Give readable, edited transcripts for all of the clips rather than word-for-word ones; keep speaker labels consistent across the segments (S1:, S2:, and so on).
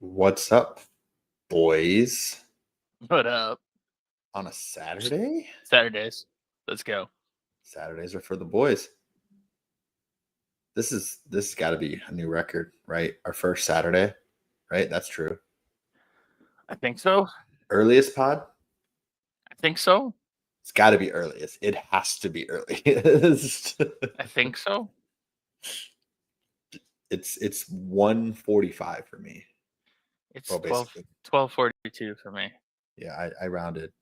S1: What's up, boys?
S2: What up?
S1: On a Saturday?
S2: Saturdays. Let's go.
S1: Saturdays are for the boys. This has got to be a new record, right? Our first Saturday, right? That's true.
S2: I think so.
S1: Earliest pod?
S2: I think so.
S1: It's got to be earliest. It has to be earliest.
S2: I think so.
S1: It's 1:45 for me.
S2: It's
S1: Well,
S2: 12
S1: basically,
S2: 12:42 for me.
S1: yeah. I rounded.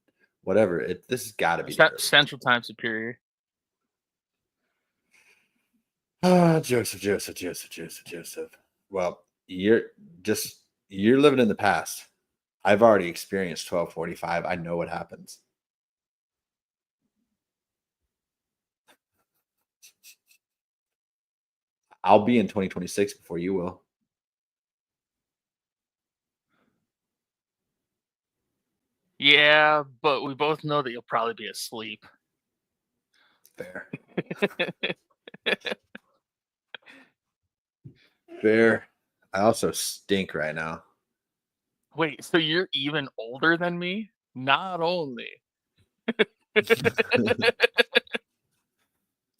S1: Whatever. This has got to be the earliest.
S2: Central Time Superior.
S1: Ah, Joseph. Well, you're living in the past. I've already experienced 12:45. I know what happens. I'll be in 2026 before you will.
S2: Yeah, but we both know that you'll probably be asleep.
S1: Fair. Fair. I also stink right now.
S2: Wait, so you're even older than me? Not only.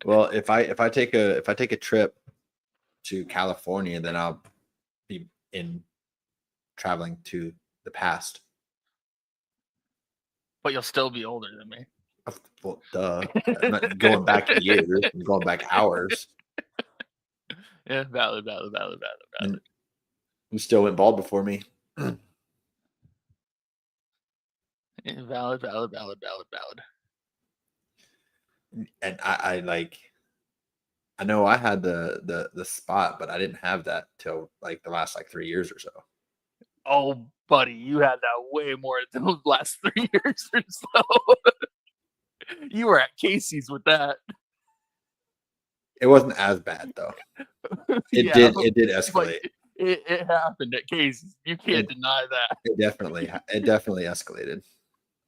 S1: Well, if I take a trip to California, then I'll be in traveling to the past.
S2: But you'll still be older than me.
S1: Well, duh. I'm not going back years. I'm going back hours.
S2: Yeah, valid.
S1: And you still went bald before me.
S2: Yeah, valid.
S1: And I like I know I had the spot, but I didn't have that till like the last like 3 years or so.
S2: Oh, buddy, you had that way more than the last 3 years or so. You were at Casey's with that.
S1: It wasn't as bad though. It
S2: Yeah,
S1: did
S2: but
S1: escalate.
S2: it happened at Casey's. You can't
S1: It
S2: deny that.
S1: it definitely escalated.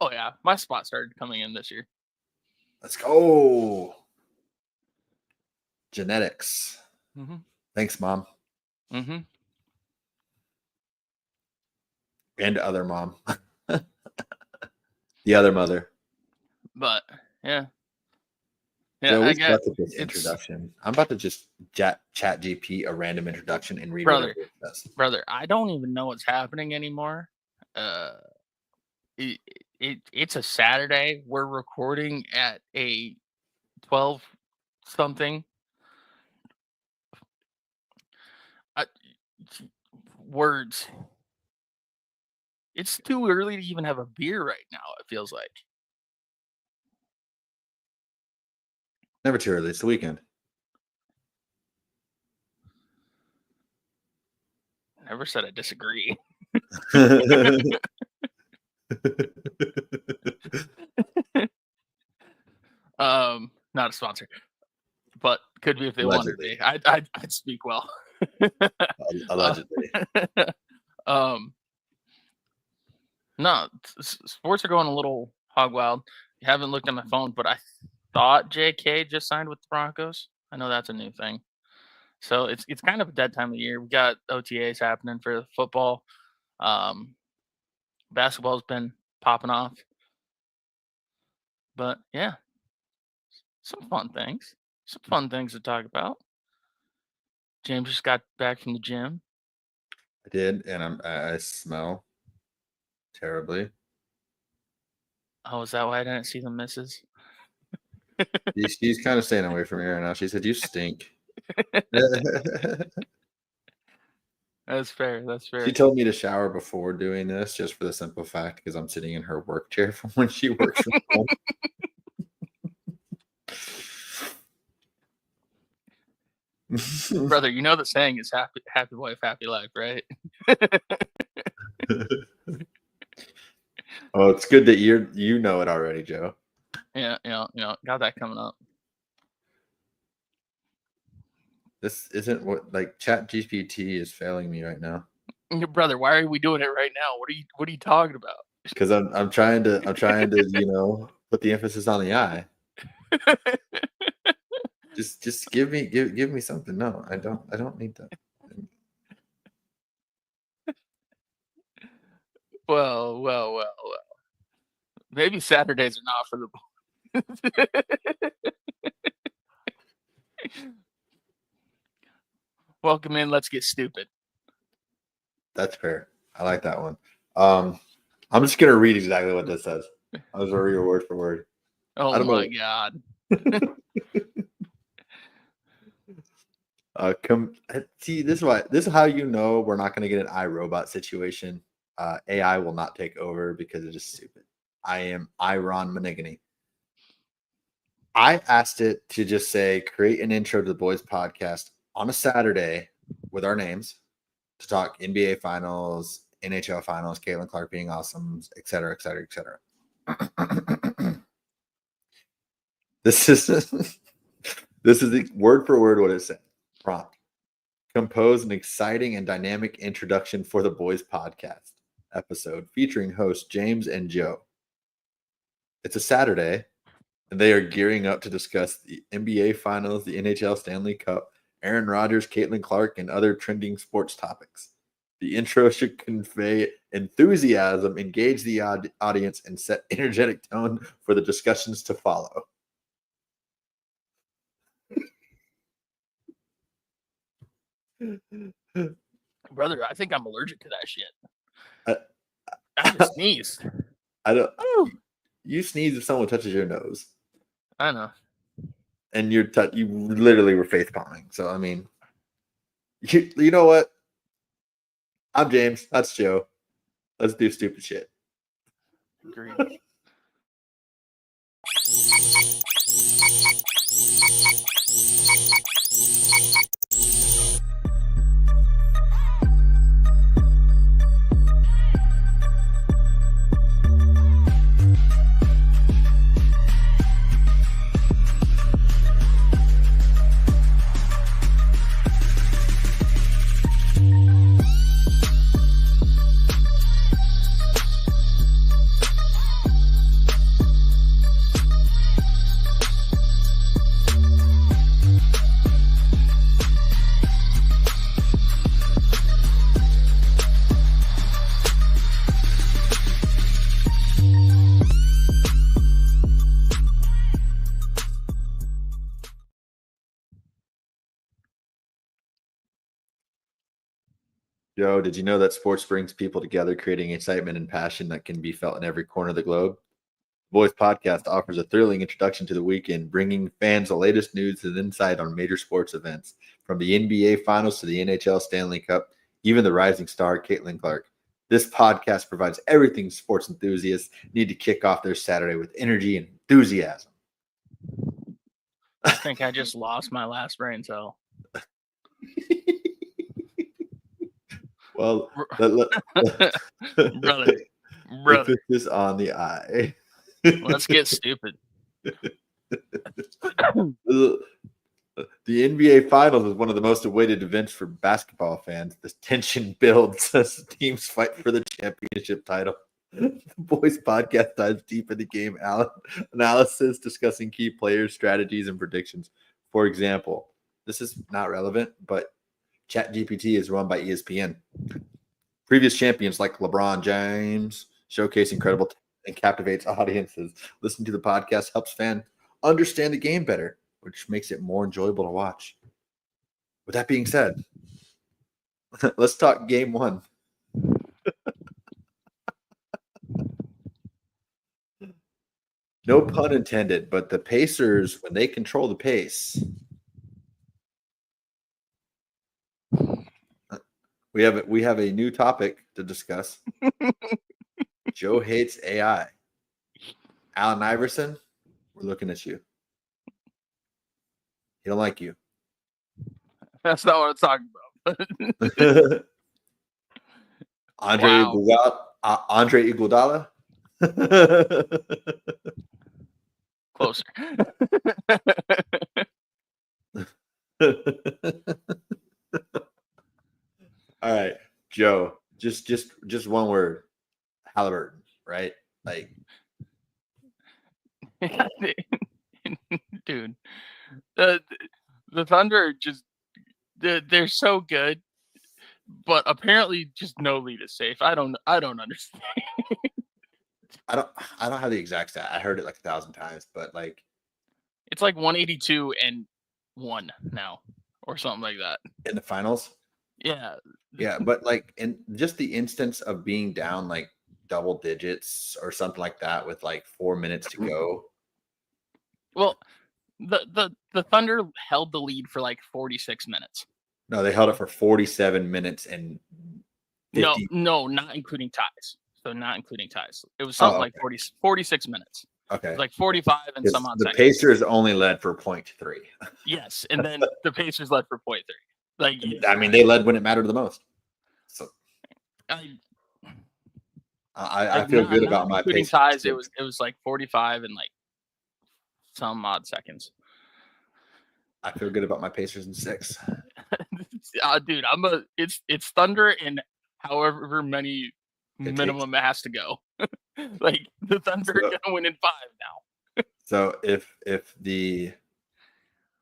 S2: Oh yeah, my spot started coming in this year.
S1: Let's go. Genetics.
S2: Mm-hmm.
S1: Thanks, mom.
S2: Mm-hmm.
S1: And other mom. The other mother.
S2: But yeah,
S1: Joe,
S2: I
S1: we
S2: got
S1: suck at this
S2: it's
S1: introduction. I'm about to just chat GP a random introduction and read
S2: brother,
S1: whatever it says.
S2: brother. I don't even know what's happening anymore. It, it's a Saturday. We're recording at a 12 something. Uh, words. It's too early to even have a beer right now. It feels like.
S1: Never too early. It's the weekend.
S2: Never said I disagree. Not a sponsor, but could be if they wanted to
S1: Allegedly.
S2: be. I'd speak well.
S1: Allegedly.
S2: No, sports are going a little hog wild. I haven't looked at my phone, but I thought J.K. just signed with the Broncos. I know that's a new thing. So it's kind of a dead time of year. We got OTAs happening for football. Basketball's been popping off. But yeah, some fun things. Some fun things to talk about. James just got back from the gym.
S1: I did, and I smell terribly.
S2: Oh, is that why I didn't see the misses?
S1: She's kind of staying away from me right now. She said, "You stink."
S2: That's fair.
S1: She told me to shower before doing this, just for the simple fact because I'm sitting in her work chair from when she works from home.
S2: Brother, you know the saying is happy wife, happy life, right?
S1: Oh, it's good that you know it already, Joe.
S2: Yeah, got that coming up.
S1: This isn't what Chat GPT is failing me right now.
S2: Brother, why are we doing it right now? What are you talking about?
S1: Because I'm trying to put the emphasis on the I. Just give me something. No, I don't need that.
S2: Well. Maybe Saturdays are not for the Welcome in, let's get stupid.
S1: That's fair. I like that one. I'm just gonna read exactly what this says. I was gonna read it word for word.
S2: Oh my god.
S1: See, this is how you know we're not gonna get an iRobot situation. AI will not take over because it is stupid. I am Iron Monogamy. I asked it to just say create an intro to the Boys podcast on a Saturday with our names to talk NBA finals, NHL finals, Caitlin Clark being awesome, et cetera, et cetera, et cetera. This is the word for word what it said. Prompt. Compose an exciting and dynamic introduction for the Boys podcast episode featuring hosts James and Joe. It's a Saturday, and they are gearing up to discuss the NBA finals, the NHL Stanley Cup, Aaron Rodgers, Caitlin Clark, and other trending sports topics. The intro should convey enthusiasm, engage the audience, and set energetic tone for the discussions to follow.
S2: Brother, I think I'm allergic to that shit. I just sneezed.
S1: I don't. You sneeze if someone touches your nose.
S2: I know.
S1: And you literally were faith palming. So I mean, you know what? I'm James. That's Joe. Let's do stupid shit.
S2: Agreed.
S1: Joe, did you know that sports brings people together, creating excitement and passion that can be felt in every corner of the globe? The Boys Podcast offers a thrilling introduction to the weekend, bringing fans the latest news and insight on major sports events, from the NBA Finals to the NHL Stanley Cup, even the rising star Caitlin Clark. This podcast provides everything sports enthusiasts need to kick off their Saturday with energy and enthusiasm.
S2: I think I just lost my last brain cell.
S1: Well,
S2: brother,
S1: put this on the eye.
S2: Let's get stupid.
S1: The NBA Finals is one of the most awaited events for basketball fans. The tension builds as teams fight for the championship title. The Boys Podcast dives deep into game analysis, discussing key players, strategies, and predictions. For example, this is not relevant, but ChatGPT is run by ESPN. Previous champions like LeBron James showcase incredible talent and captivates audiences. Listening to the podcast helps fans understand the game better, which makes it more enjoyable to watch. With that being said, let's talk game one. No pun intended, but the Pacers, when they control the pace, we have a new topic to discuss. Joe hates AI. Allen Iverson, we're looking at you. He don't like you.
S2: That's not what I'm talking
S1: about. Andre Iguodala.
S2: Closer.
S1: All right, Joe. Just one word. Halliburton, right? Like,
S2: dude, the Thunder just they're so good. but apparently just no lead is safe. I don't understand.
S1: I don't have the exact stat. I heard it like 1,000 times, but like
S2: It's like 182 and 1 now or something like that.
S1: in the finals.
S2: Yeah.
S1: Yeah, but like in just the instance of being down like double digits or something like that with like 4 minutes to go.
S2: Well, the Thunder held the lead for like 46 minutes.
S1: No, they held it for 47 minutes and
S2: No,
S1: 50.
S2: not including ties. So not including ties. It was something
S1: Oh,
S2: like 46 minutes. It
S1: okay.
S2: was like 45 and some
S1: Because
S2: odd
S1: the
S2: seconds.
S1: Pacers only led for 0.3.
S2: Yes, and then the Pacers led for 0.3. Like,
S1: I mean, they led when it mattered the most. So
S2: I,
S1: I
S2: like
S1: feel good
S2: not
S1: about my
S2: including
S1: Pacers.
S2: ties. It was like 45 and like some odd seconds.
S1: I feel good about my Pacers in 6.
S2: Dude, it's Thunder in however many minimum it has to go. Like the Thunder are gonna win in 5 now.
S1: So if the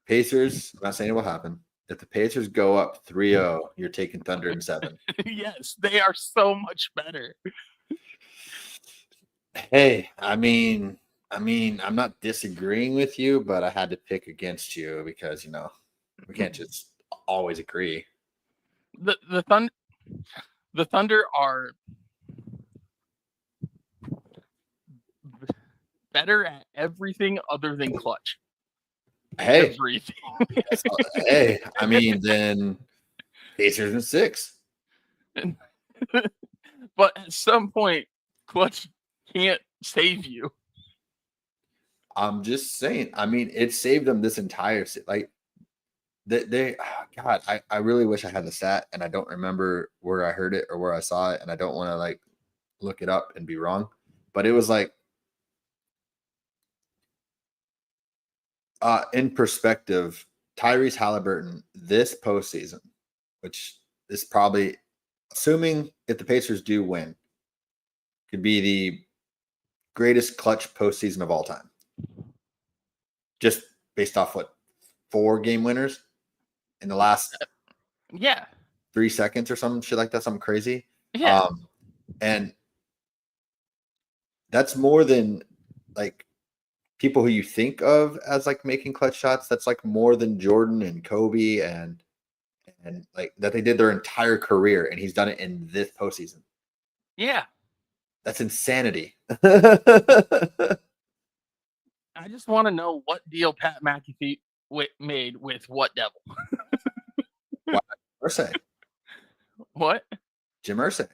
S1: Pacers, I'm not saying it will happen. If the Pacers go up 3-0, you're taking Thunder in 7.
S2: Yes, they are so much better.
S1: Hey, I mean, I'm not disagreeing with you, but I had to pick against you because we can't just always agree.
S2: The Thunder are better at everything other than clutch.
S1: Hey,
S2: Everything.
S1: hey, I mean, then Pacers in 6.
S2: But at some point, clutch can't save you.
S1: I'm just saying. I mean, it saved them this entire like God, I really wish I had the stat and I don't remember where I heard it or where I saw it, and I don't want to like look it up and be wrong. But it was like in perspective, Tyrese Halliburton this postseason, which is probably assuming if the Pacers do win, could be the greatest clutch postseason of all time. Just based off what 4 game winners in the last 3 seconds or some shit like that, something crazy.
S2: Yeah.
S1: And that's more than like people who you think of as like making clutch shots. That's like more than Jordan and Kobe and like that they did their entire career, and he's done it in this postseason.
S2: Yeah.
S1: That's insanity.
S2: I just want to know what deal Pat McAfee made with what devil.
S1: Irsay.
S2: What?
S1: Jim Irsay.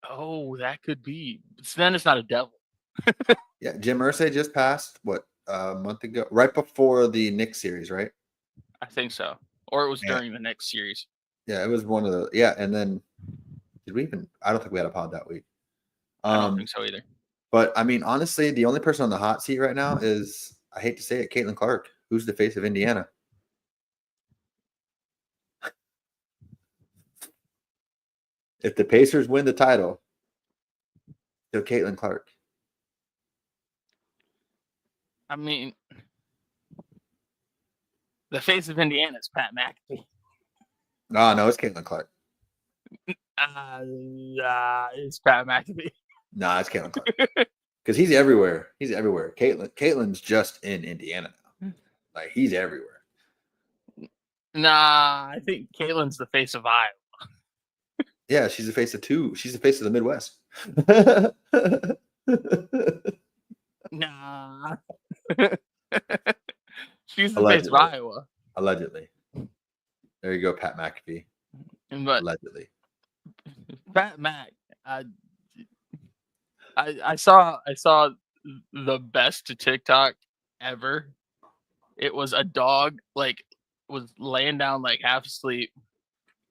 S2: Oh, that could be. So then it's not a devil.
S1: Yeah, Jim Irsay just passed a month ago, right before the Knicks series, right?
S2: I think so. Or it was during the next series.
S1: Yeah, it was one of the and then did we even? I don't think we had a pod that week.
S2: I don't think so either.
S1: But I mean, honestly, the only person on the hot seat right now is, I hate to say it, Caitlin Clark, who's the face of Indiana. If the Pacers win the title, still Caitlin Clark.
S2: I mean, the face of Indiana is Pat McAfee.
S1: No, it's Caitlin Clark.
S2: It's Pat McAfee.
S1: Nah, it's Caitlin Clark. Because he's everywhere. He's everywhere. Caitlin's just in Indiana now. Like, he's everywhere.
S2: Nah, I think Caitlin's the face of Iowa.
S1: Yeah, she's the face of 2. She's the face of the Midwest.
S2: Nah. She's the face of Iowa.
S1: Allegedly. There you go, Pat McAfee.
S2: But
S1: allegedly.
S2: Pat Mac, I saw the best TikTok ever. It was a dog was laying down like half asleep,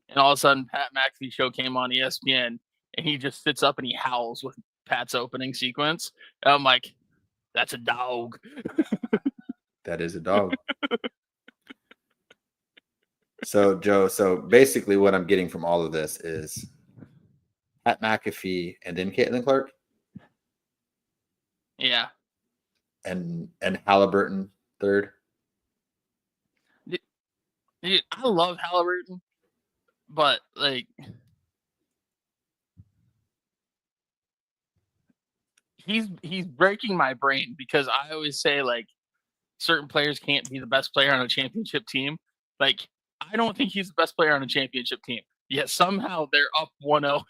S2: and all of a sudden Pat McAfee show came on ESPN, and he just sits up and he howls with Pat's opening sequence. And I'm like, that's a dog.
S1: That is a dog. So, Joe, basically what I'm getting from all of this is Pat McAfee and then Caitlin Clark.
S2: Yeah.
S1: And Halliburton third.
S2: Dude, I love Halliburton, But like, he's breaking my brain because I always say like certain players can't be the best player on a championship team. Like, I don't think he's the best player on a championship team. Yet somehow they're up 1-0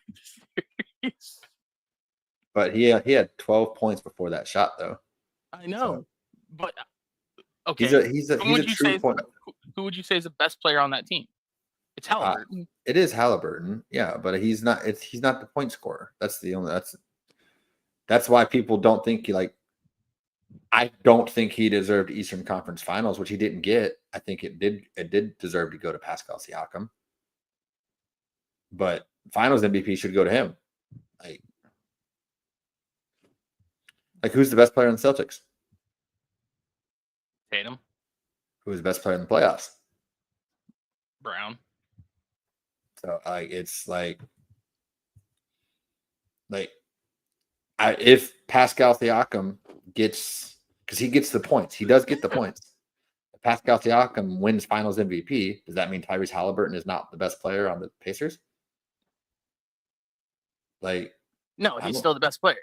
S2: in the series.
S1: But he had 12 points before that shot, though.
S2: I know, but
S1: He's
S2: okay.
S1: a true point.
S2: Who would you say is the best player on that team? It's Halliburton.
S1: It is Halliburton, yeah, but he's not. He's not the point scorer. That's why people don't think I don't think he deserved Eastern Conference Finals, which he didn't get. I think it did deserve to go to Pascal Siakam, but Finals MVP should go to him. Like who's the best player in the Celtics?
S2: Tatum.
S1: Who's the best player in the playoffs?
S2: Brown.
S1: So it's if Pascal Siakam gets, because he gets the points, he does get the points. If Pascal Siakam wins Finals MVP, does that mean Tyrese Halliburton is not the best player on the Pacers?
S2: No, he's still the best player.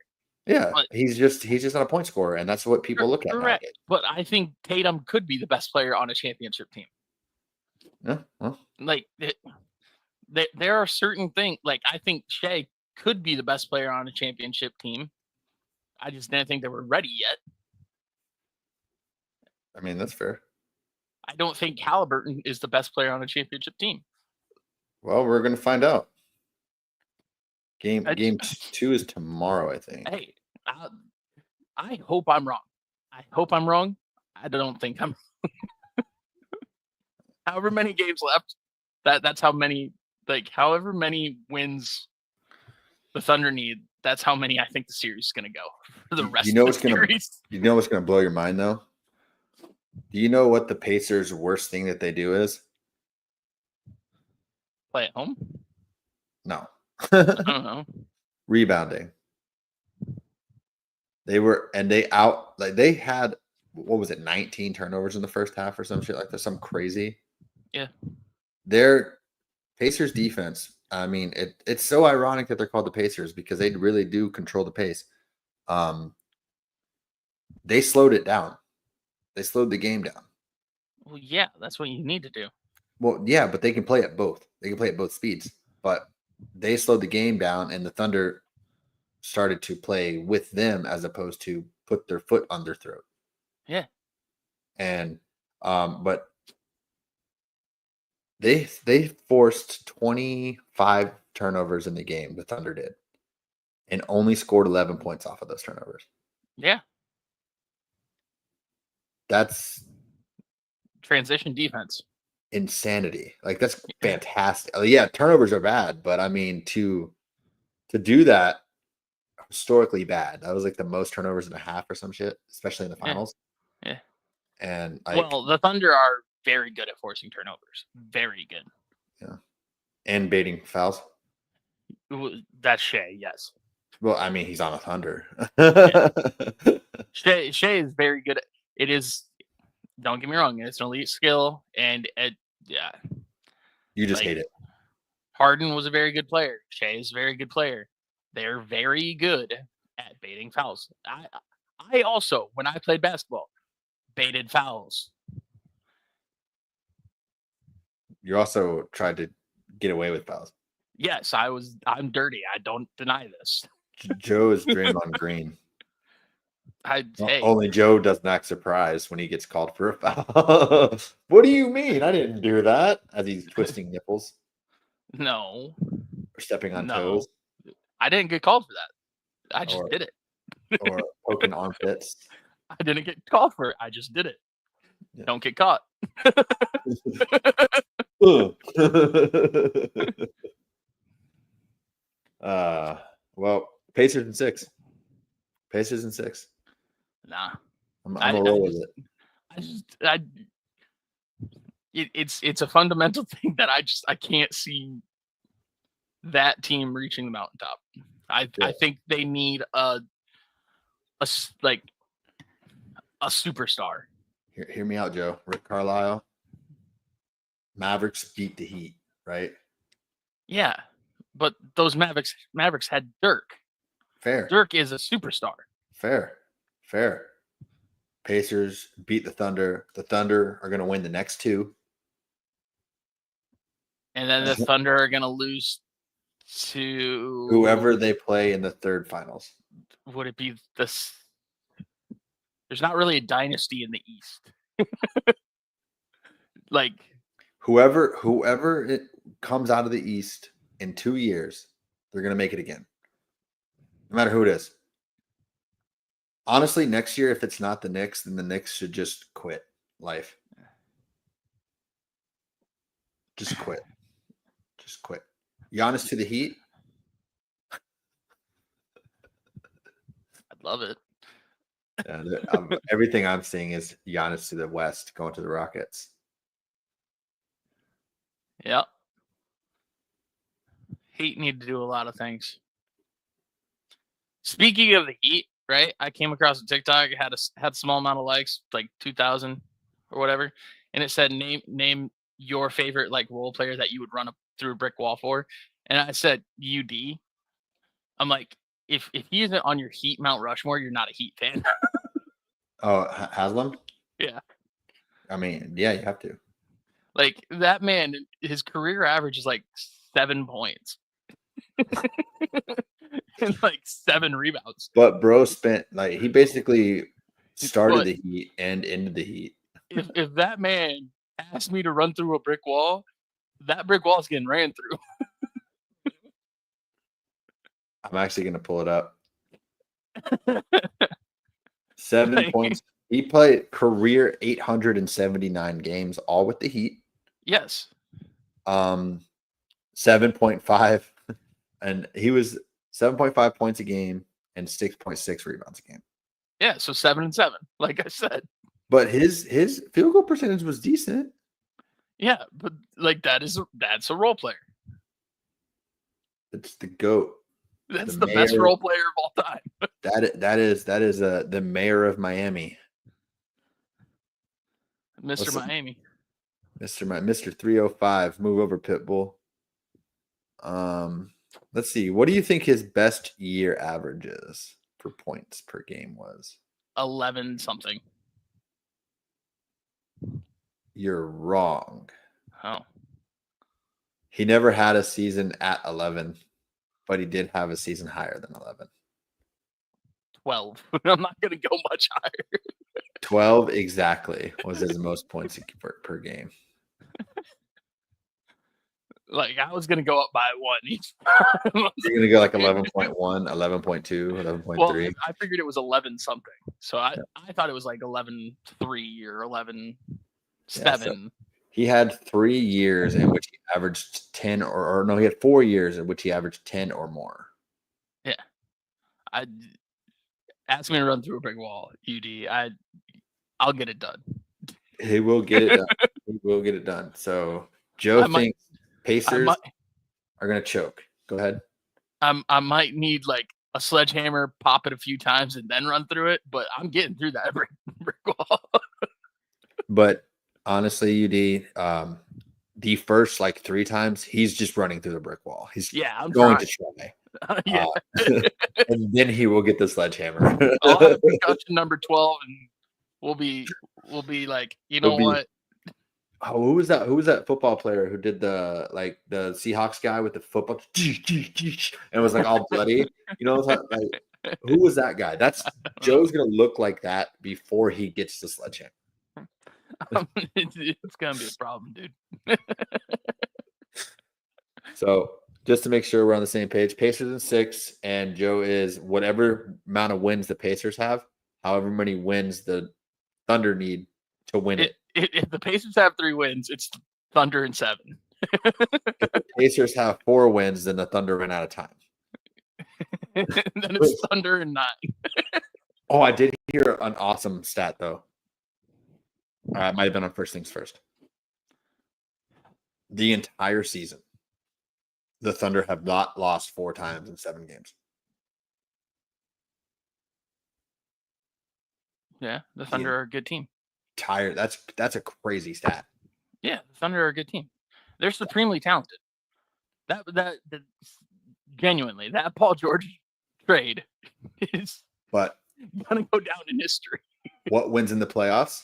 S1: Yeah, but he's just not a point scorer, and that's what people look at nowadays.
S2: But I think Tatum could be the best player on a championship team.
S1: Yeah, well.
S2: There are certain things, like I think Shea could be the best player on a championship team. I just didn't think they were ready yet.
S1: I mean, that's fair.
S2: I don't think Halliburton is the best player on a championship team.
S1: Well, we're going to find out. Game 2 is tomorrow, I think.
S2: Hey, I hope I'm wrong. I don't think I'm wrong. However many games left, that's how many, however many wins the Thunder need, that's how many I think the series is going to go for the rest of the series.
S1: You know what's going to blow your mind, though? Do you know what the Pacers' worst thing that they do is?
S2: Play at home?
S1: No.
S2: I don't know.
S1: Rebounding. They had, what was it, 19 turnovers in the first half or some shit like that, some crazy.
S2: Yeah.
S1: Their Pacers defense, I mean, it's so ironic that they're called the Pacers because they really do control the pace. They slowed it down. They slowed the game down.
S2: Well, yeah, that's what you need to do.
S1: Well, yeah, but they can play at both. They can play at both speeds. But they slowed the game down, and the Thunder started to play with them as opposed to put their foot on their throat.
S2: Yeah.
S1: And but they forced 25 turnovers in the game, the Thunder did, and only scored 11 points off of those turnovers.
S2: Yeah.
S1: That's
S2: transition defense.
S1: Insanity. That's fantastic. Yeah, turnovers are bad, but I mean to do that, historically bad. That was the most turnovers in a half or some shit, especially in the finals.
S2: Yeah.
S1: And
S2: well, the Thunder are very good at forcing turnovers. Very good.
S1: Yeah. And baiting fouls.
S2: That's Shea, yes.
S1: Well, I mean, he's on a Thunder.
S2: Shea is very good. It is, don't get me wrong, it's an elite skill, and yeah.
S1: You just hate it.
S2: Harden was a very good player. Shea is a very good player. They're very good at baiting fouls. I also, when I played basketball, baited fouls.
S1: You also tried to get away with fouls.
S2: Yes, I'm dirty. I don't deny this.
S1: Joe is Draymond Green.
S2: Hey.
S1: Only Joe doesn't act surprised when he gets called for a foul. What do you mean? I didn't do that. As he's twisting nipples.
S2: No.
S1: Or stepping on toes.
S2: I didn't get called for that. I just did it.
S1: Or poking armpits.
S2: I didn't get called for it. I just did it. Yeah. Don't get caught.
S1: Well, Pacers in 6.
S2: Nah.
S1: I'm a roll with
S2: it. It's a fundamental thing that I can't see that team reaching the mountaintop. I think they need a superstar.
S1: Hear me out, Joe. Rick Carlisle. Mavericks beat the Heat, right?
S2: Yeah, but those Mavericks had Dirk.
S1: Fair.
S2: Dirk is a superstar.
S1: Fair. Pacers beat the Thunder. The Thunder are going to win the next two.
S2: And then the Thunder are going to lose to
S1: whoever they play in the third finals.
S2: Would it be this? There's not really a dynasty in the East. Like
S1: whoever it comes out of the East in 2 years, they're going to make it again. No matter who it is. Honestly, next year, if it's not the Knicks, then the Knicks should just quit life. Just quit. Giannis to the Heat.
S2: I'd love it.
S1: Everything I'm seeing is Giannis to the West, going to the Rockets.
S2: Yep. Heat need to do a lot of things. Speaking of the Heat, right? I came across a TikTok, had a small amount of likes, like 2,000 or whatever, and it said name your favorite like role player that you would run through a brick wall for, and I said UD. I'm like, if he isn't on your Heat Mount Rushmore, you're not a Heat fan.
S1: Oh, Haslam?
S2: Yeah.
S1: I mean, yeah, you have to.
S2: Like that man, his career average is like 7 points. And like 7 rebounds.
S1: But bro spent he basically started the Heat and ended the Heat.
S2: If that man asked me to run through a brick wall, that brick wall is getting ran through.
S1: I'm actually gonna pull it up. 7 points. He played career 879 games, all with the Heat.
S2: Yes.
S1: 7.5, and he was 7.5 points a game and 6.6 rebounds a game.
S2: Yeah, so 7 and 7, like I said.
S1: But his field goal percentage was decent.
S2: Yeah, but like that's a role player.
S1: It's the GOAT.
S2: That's the best role player of all time.
S1: that is the mayor of Miami.
S2: Mr. Miami.
S1: Mr. 305. Move over, Pitbull. Let's see. What do you think his best year averages for points per game was?
S2: 11 something.
S1: You're wrong.
S2: Oh.
S1: He never had a season at 11, but he did have a season higher than 11.
S2: 12. I'm not going to go much higher.
S1: 12 exactly was his most points per game.
S2: Like, I was going to go up by 1 each.
S1: You're going to go like 11.1, 11.2, 11.3.
S2: Well, I figured it was 11 something. So I thought it was like 11.3 or 11.7. Yeah, so
S1: he had 3 years in which he averaged 10 or no, he had 4 years in which he averaged 10 or more.
S2: Yeah. Ask me to run through a brick wall, UD. I'll get it done.
S1: He will get it done. He will get it done. So Joe thinks Pacers are going to choke. Go ahead.
S2: I might need like a sledgehammer, pop it a few times, and then run through it. But I'm getting through that brick wall. But
S1: honestly, UD, the first 3 times, he's just running through the brick wall.
S2: I'm
S1: going to try.
S2: Yeah.
S1: And then he will get the sledgehammer.
S2: I'll have concussion number 12, and we'll be like, what?
S1: Oh, who was that football player who did the Seahawks guy with the football and it was all bloody? Who was that guy? That's Joe's gonna look like that before he gets the sledgehammer.
S2: It's gonna be a problem, dude.
S1: So just to make sure we're on the same page, Pacers in 6, and Joe is whatever amount of wins the Pacers have, however many wins the Thunder need to win it.
S2: If the Pacers have 3 wins, it's Thunder in 7.
S1: If the Pacers have 4 wins, then the Thunder ran out of time.
S2: Then it's Thunder in 9.
S1: Oh, I did hear an awesome stat, though. It might have been on First Things First. The entire season, the Thunder have not lost 4 times in 7 games.
S2: Yeah, the Thunder are a good team.
S1: That's a crazy stat.
S2: Yeah, the Thunder are a good team. They're supremely talented. That genuinely, that Paul George trade is
S1: But
S2: gonna go down in history.
S1: what wins in the playoffs?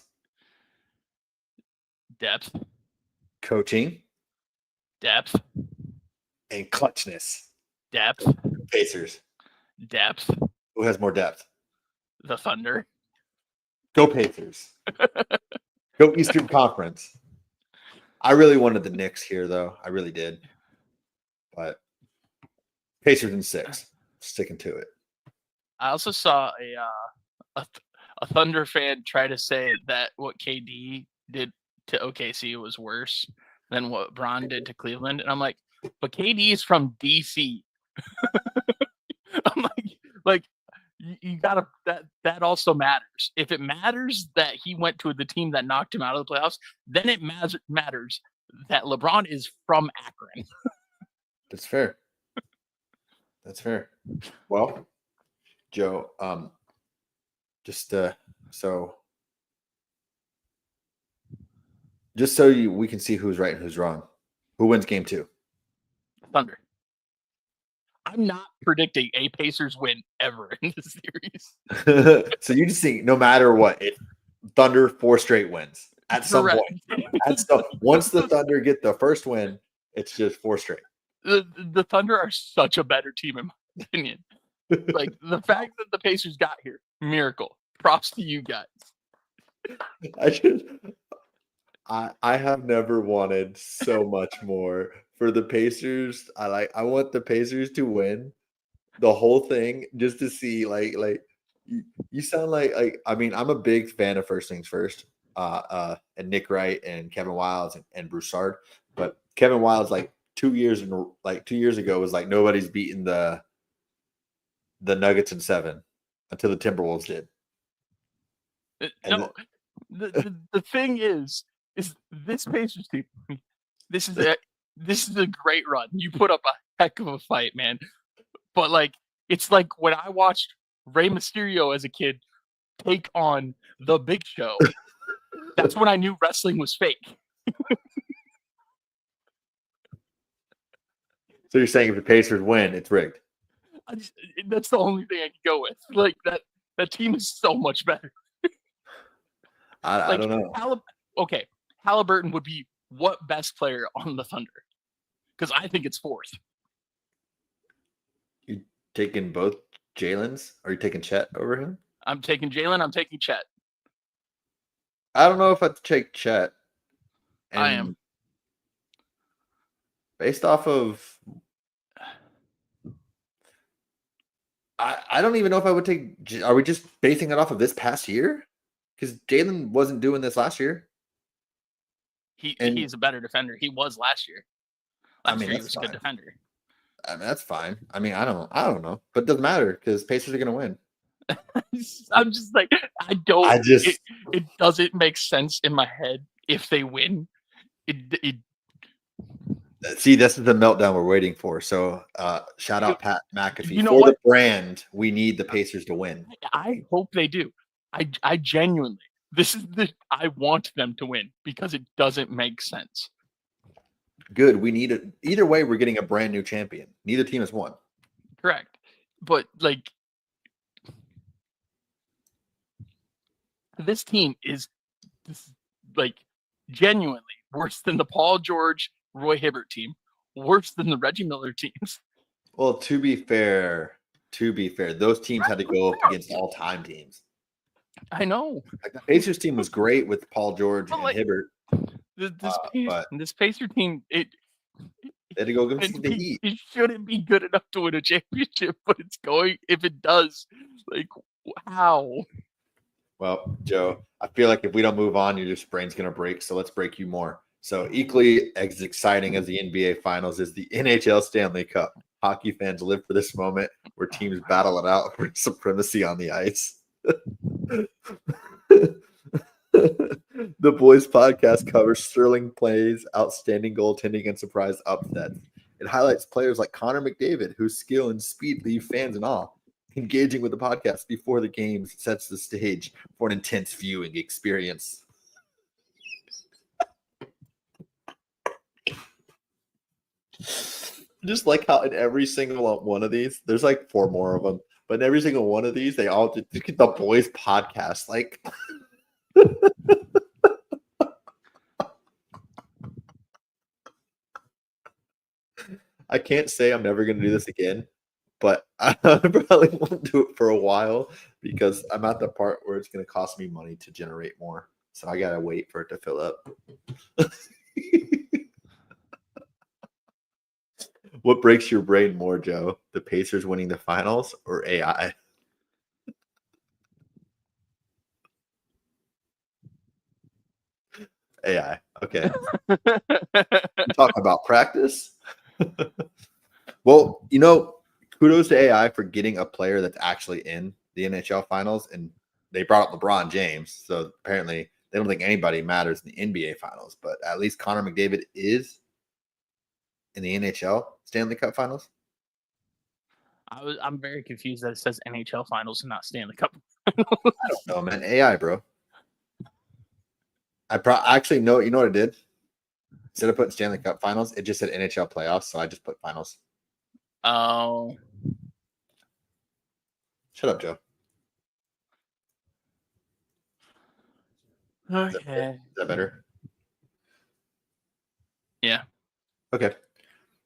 S2: Depth,
S1: Coaching
S2: depth,
S1: and clutchness.
S2: depth,
S1: Pacers.
S2: depth.
S1: Who has more depth?
S2: The Thunder.
S1: Go Pacers. Go Eastern Conference. I really wanted the Knicks here, though. I really did. But Pacers in 6. Sticking to it.
S2: I also saw a Thunder fan try to say that what KD did to OKC was worse than what Bron did to Cleveland, and I'm like, but KD is from DC. I'm like you gotta that also matters. If it matters that he went to the team that knocked him out of the playoffs, then it matters that LeBron is from Akron.
S1: That's fair. That's fair. Well, Joe, just so we can see who's right and who's wrong. Who wins game 2?
S2: Thunder. I'm not predicting a Pacers win ever in this series.
S1: So you just think no matter what, Thunder 4 straight wins at some point. Once the Thunder get the first win, it's just 4 straight.
S2: The Thunder are such a better team in my opinion. Like the fact that the Pacers got here, miracle. Props to you guys.
S1: I have never wanted so much more for the Pacers. I want the Pacers to win the whole thing just to see like you sound like I mean I'm a big fan of First Things First and Nick Wright and Kevin Wildes and Broussard, but Kevin Wildes like 2 years ago was like nobody's beaten the Nuggets in 7 until the Timberwolves did.
S2: No, the thing is this Pacers team. This is a great run. You put up a heck of a fight, man. But like it's like when I watched Rey Mysterio as a kid take on the Big Show. That's when I knew wrestling was fake.
S1: So you're saying if the Pacers win, it's rigged?
S2: That's the only thing I can go with. Like that team is so much better.
S1: I don't know.
S2: Halliburton would be what best player on the Thunder? Because I think it's 4th.
S1: You taking both Jalen's? Or are you taking Chet over him?
S2: I'm taking Jalen. I'm taking Chet.
S1: I don't know if I'd take Chet.
S2: I am.
S1: Based off of, I don't even know if I would take. Are we just basing it off of this past year? Because Jalen wasn't doing this last year.
S2: He's a better defender. He was last year. Last year he was a good defender.
S1: I mean, that's fine. I mean, I don't know, but it doesn't matter because Pacers are going to win.
S2: I'm just like it doesn't make sense in my head if they win.
S1: See, this is the meltdown we're waiting for. So, shout out Pat McAfee.
S2: You know what?
S1: The brand, we need the Pacers to win.
S2: I hope they do. I genuinely, I want them to win because it doesn't make sense.
S1: Good. We need it. Either way, we're getting a brand new champion. Neither team has won.
S2: Correct. But like, this team is like genuinely worse than the Paul George, Roy Hibbert team, worse than the Reggie Miller teams.
S1: Well, to be fair, those teams had to go up against all-time teams.
S2: I know.
S1: Like the Pacers team was great with Paul George and Hibbert.
S2: This Pacer team,
S1: they had to go against the Heat.
S2: It shouldn't be good enough to win a championship, but it's going. If it does, like how?
S1: Well, Joe, I feel like if we don't move on, your brain's going to break. So let's break you more. So equally as exciting as the NBA Finals is the NHL Stanley Cup. Hockey fans live for this moment where teams battle it out for supremacy on the ice. The Boys podcast covers sterling plays, outstanding goaltending, and surprise upsets. It highlights players like Connor McDavid, whose skill and speed leave fans in awe. Engaging with the podcast before the games sets the stage for an intense viewing experience. Just like how in every single one of these, there's like 4 more of them, but in every single one of these, they all just get the boys podcast. Like, I can't say I'm never going to do this again, but I probably won't do it for a while because I'm at the part where it's going to cost me money to generate more. So I got to wait for it to fill up. What breaks your brain more, Joe? The Pacers winning the finals or AI? AI. Okay. You talking about practice? Well, kudos to AI for getting a player that's actually in the NHL finals. And they brought up LeBron James. So apparently they don't think anybody matters in the NBA finals, but at least Connor McDavid is in the NHL Stanley Cup finals.
S2: I'm very confused that it says NHL finals and not Stanley Cup.
S1: I don't know, man. AI, bro. Actually, no, you know what I did? Instead of putting Stanley Cup finals, it just said NHL playoffs. So I just put finals.
S2: Oh.
S1: Shut up, Joe.
S2: Okay.
S1: Is that better?
S2: Yeah.
S1: Okay.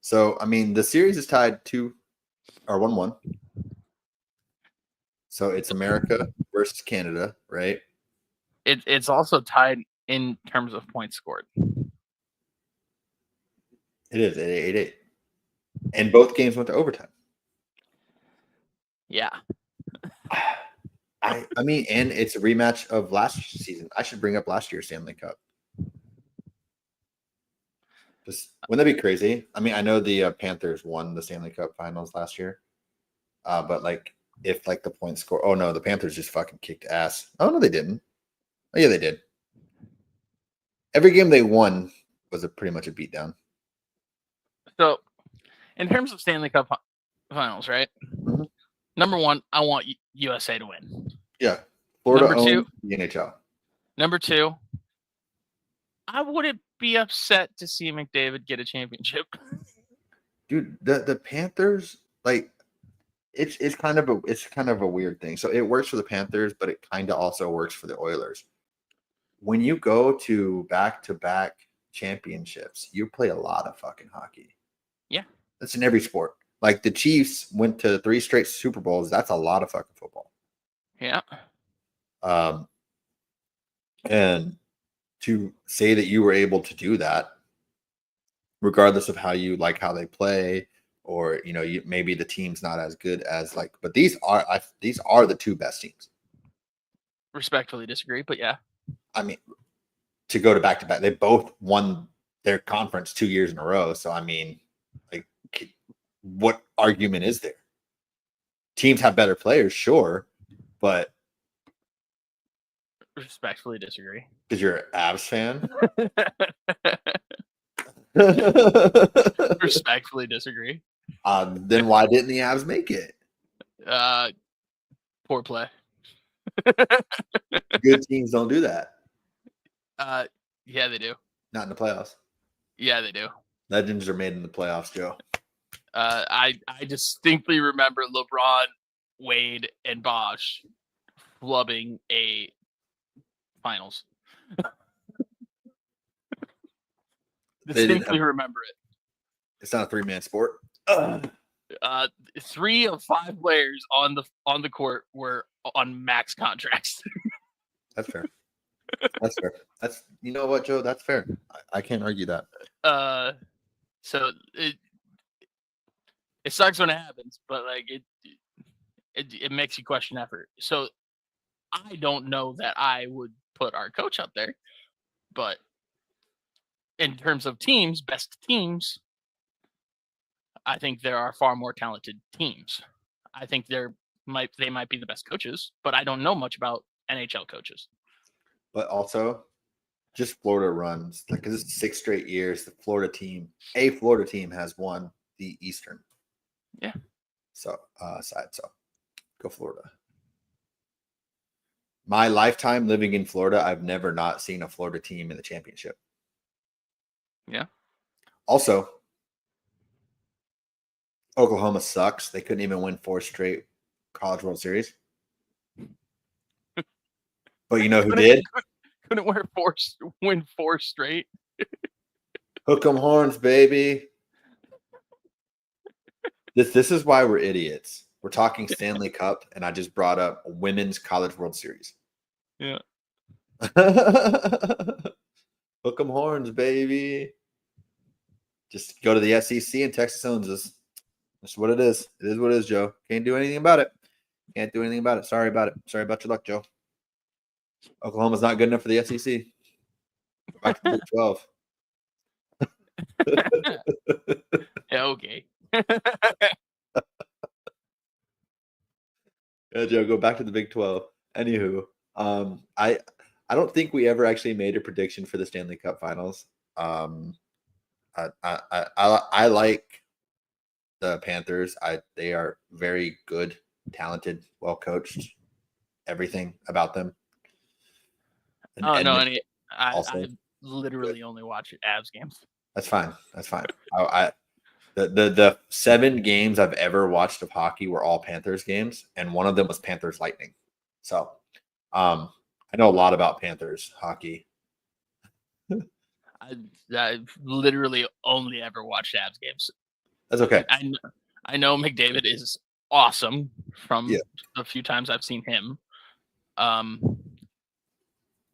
S1: So, I mean, the series is tied 1-1. So it's America versus Canada, right?
S2: It's also tied in terms of points scored.
S1: It is 8-8. And both games went to overtime.
S2: Yeah.
S1: I mean, and it's a rematch of last season. I should bring up last year's Stanley Cup. Just wouldn't that be crazy? I mean, I know the Panthers won the Stanley Cup Finals last year, but like if like the point score. Oh no, the Panthers just fucking kicked ass. Oh no, they didn't. Oh yeah, they did. Every game they won was pretty much a beatdown.
S2: So, in terms of Stanley Cup finals, right?
S1: Mhm.
S2: Number one, I want USA to win.
S1: Yeah, Florida
S2: Number two,
S1: owns the NHL.
S2: Number two, I wouldn't be upset to see McDavid get a championship.
S1: Dude, the Panthers, like it's kind of a weird thing. So it works for the Panthers, but it kind of also works for the Oilers. When you go to back-to-back championships, you play a lot of fucking hockey.
S2: Yeah.
S1: That's in every sport. Like the Chiefs went to 3 straight Super Bowls. That's a lot of fucking football.
S2: Yeah.
S1: And to say that you were able to do that, regardless of how you like how they play, or maybe the team's not as good as but these are the 2 best teams.
S2: Respectfully disagree, but yeah.
S1: I mean, to go to back-to-back, they both won their conference 2 years in a row. So I mean, like, what argument is there? Teams have better players, sure, but
S2: Respectfully disagree.
S1: because you're an Avs fan.
S2: Respectfully disagree.
S1: Then why didn't the Avs make it?
S2: Poor play.
S1: Good teams don't do that.
S2: Yeah, they do.
S1: Not in the playoffs.
S2: Yeah, they do.
S1: Legends are made in the playoffs, Joe.
S2: I distinctly remember LeBron, Wade, and Bosch flubbing a finals. Distinctly remember it.
S1: It's not a 3-man sport.
S2: 3 of 5 players on the court were on max contracts.
S1: That's fair. That's fair. That's you know what, Joe? That's fair. I can't argue that.
S2: So it sucks when it happens, but like it makes you question effort. So I don't know that I would put our coach up there, but in terms of teams, best teams, I think there are far more talented teams. I think they might be the best coaches, but I don't know much about NHL coaches.
S1: But also, just Florida runs because it's 6 straight years. A Florida team has won the Eastern.
S2: Yeah.
S1: So go Florida. My lifetime living in Florida, I've never not seen a Florida team in the championship.
S2: Yeah.
S1: Also, Oklahoma sucks. They couldn't even win 4 straight College World Series. But you know who did?
S2: Couldn't win 4 straight.
S1: Hook 'em horns, baby. This is why we're idiots. We're talking Stanley Cup, and I just brought up Women's College World Series.
S2: Yeah.
S1: Hook 'em horns, baby. Just go to the SEC and Texas owns us. That's what it is. It is what it is, Joe. Can't do anything about it. Can't do anything about it. Sorry about it. Sorry about your luck, Joe. Oklahoma's not good enough for the SEC. Back to the Big 12.
S2: Yeah, okay.
S1: Yeah, Joe, go back to the Big 12. Anywho, I don't think we ever actually made a prediction for the Stanley Cup Finals. I like the Panthers. They are very good, talented, well coached. Everything about them. And
S2: Oh no,
S1: Edmonton
S2: I literally only watch Avs games.
S1: That's fine. That's fine. The 7 games I've ever watched of hockey were all Panthers games, and one of them was Panthers Lightning. So, I know a lot about Panthers hockey.
S2: I've literally only ever watched Avs games.
S1: That's okay.
S2: I know McDavid is awesome from
S1: Yeah.
S2: the few times I've seen him.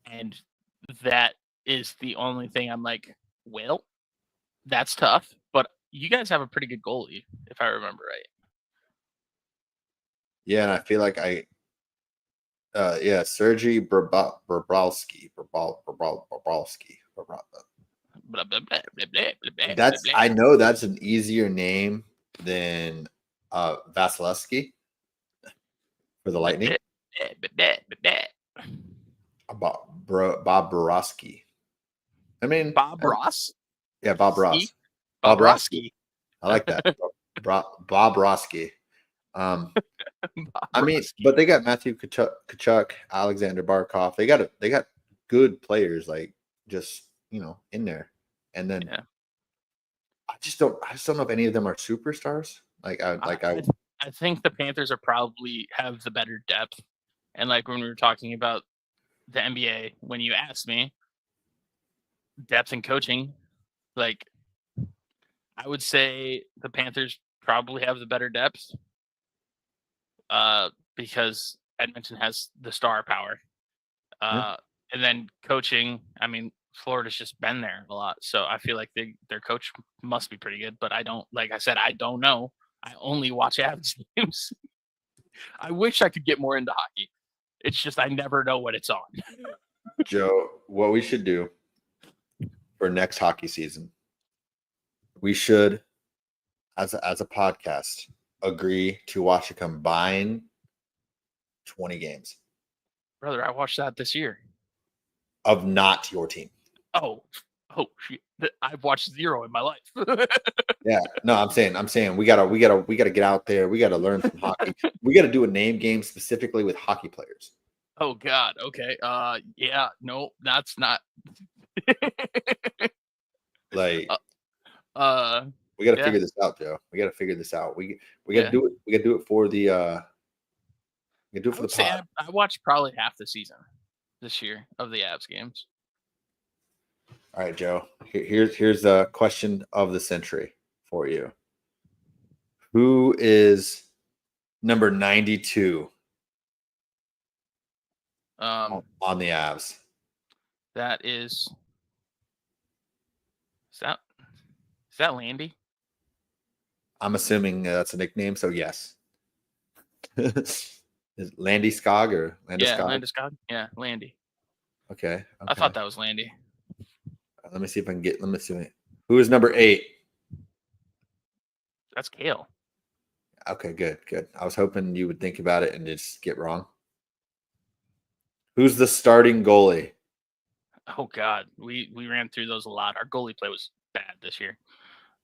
S2: And that is the only thing I'm like, well, that's tough. But you guys have a pretty good goalie, if I remember right.
S1: Yeah, and I feel like Sergei Bobrovsky. I know that's an easier name than Vasilevsky for the Lightning. Bob Borowski. I mean,
S2: Bob Ross?
S1: Yeah, Bob Ross.
S2: Bob Roski.
S1: I like that. Bob Roski. I mean, but they got Matthew Tkachuk, Alexander Barkov. They got good players, like just in there. And then I just don't know if any of them are superstars.
S2: I think the Panthers are probably have the better depth. And like when we were talking about the NBA, when you asked me depth and coaching, like I would say the Panthers probably have the better depth. Because Edmonton has the star power. And then coaching, I mean, Florida's just been there a lot. So I feel like their coach must be pretty good. But I don't, like I said, I don't know. I only watch Avs games. I wish I could get more into hockey. It's just I never know when it's on.
S1: Joe, what we should do for next hockey season, we should, as a podcast, agree to watch a combined 20 games.
S2: Brother, I watched that this year.
S1: Of not your team.
S2: Oh, shit. I've watched 0 in my life.
S1: Yeah, no, I'm saying we gotta get out there. We gotta learn some hockey. We gotta do a name game specifically with hockey players.
S2: Oh God. Okay. Yeah. No, that's not.
S1: Like. We gotta figure this out, Joe. We gotta figure this out. We gotta do it. We gotta do it for the. We do it for the pod.
S2: I watched probably half the season this year of the Avs games.
S1: All right, Joe. Here's a question of the century for you. Who is number 92 on the Avs?
S2: That is that Landy?
S1: I'm assuming that's a nickname, so yes. Is Landy Skog or Landeskog?
S2: Landeskog. Yeah, Landy.
S1: Okay.
S2: I thought that was Landy.
S1: Let me see if I can get. Let me see. Who is number 8?
S2: That's Kale.
S1: Okay, good. I was hoping you would think about it and just get wrong. Who's the starting goalie?
S2: Oh God, we ran through those a lot. Our goalie play was bad this year.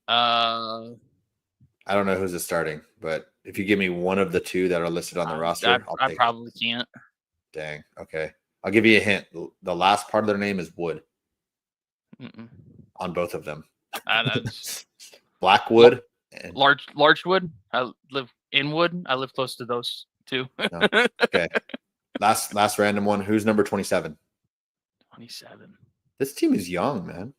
S2: I
S1: don't know who's the starting, but if you give me one of the 2 that are listed on the roster,
S2: I probably can't.
S1: Dang. Okay, I'll give you a hint. The last part of their name is Wood.
S2: Mm-mm.
S1: On both of them.
S2: That's
S1: Blackwood And
S2: Larchwood. I live in Wood. I live close to those two.
S1: no. Okay. Last random one. Who's number 27?
S2: 27.
S1: This team is young, man.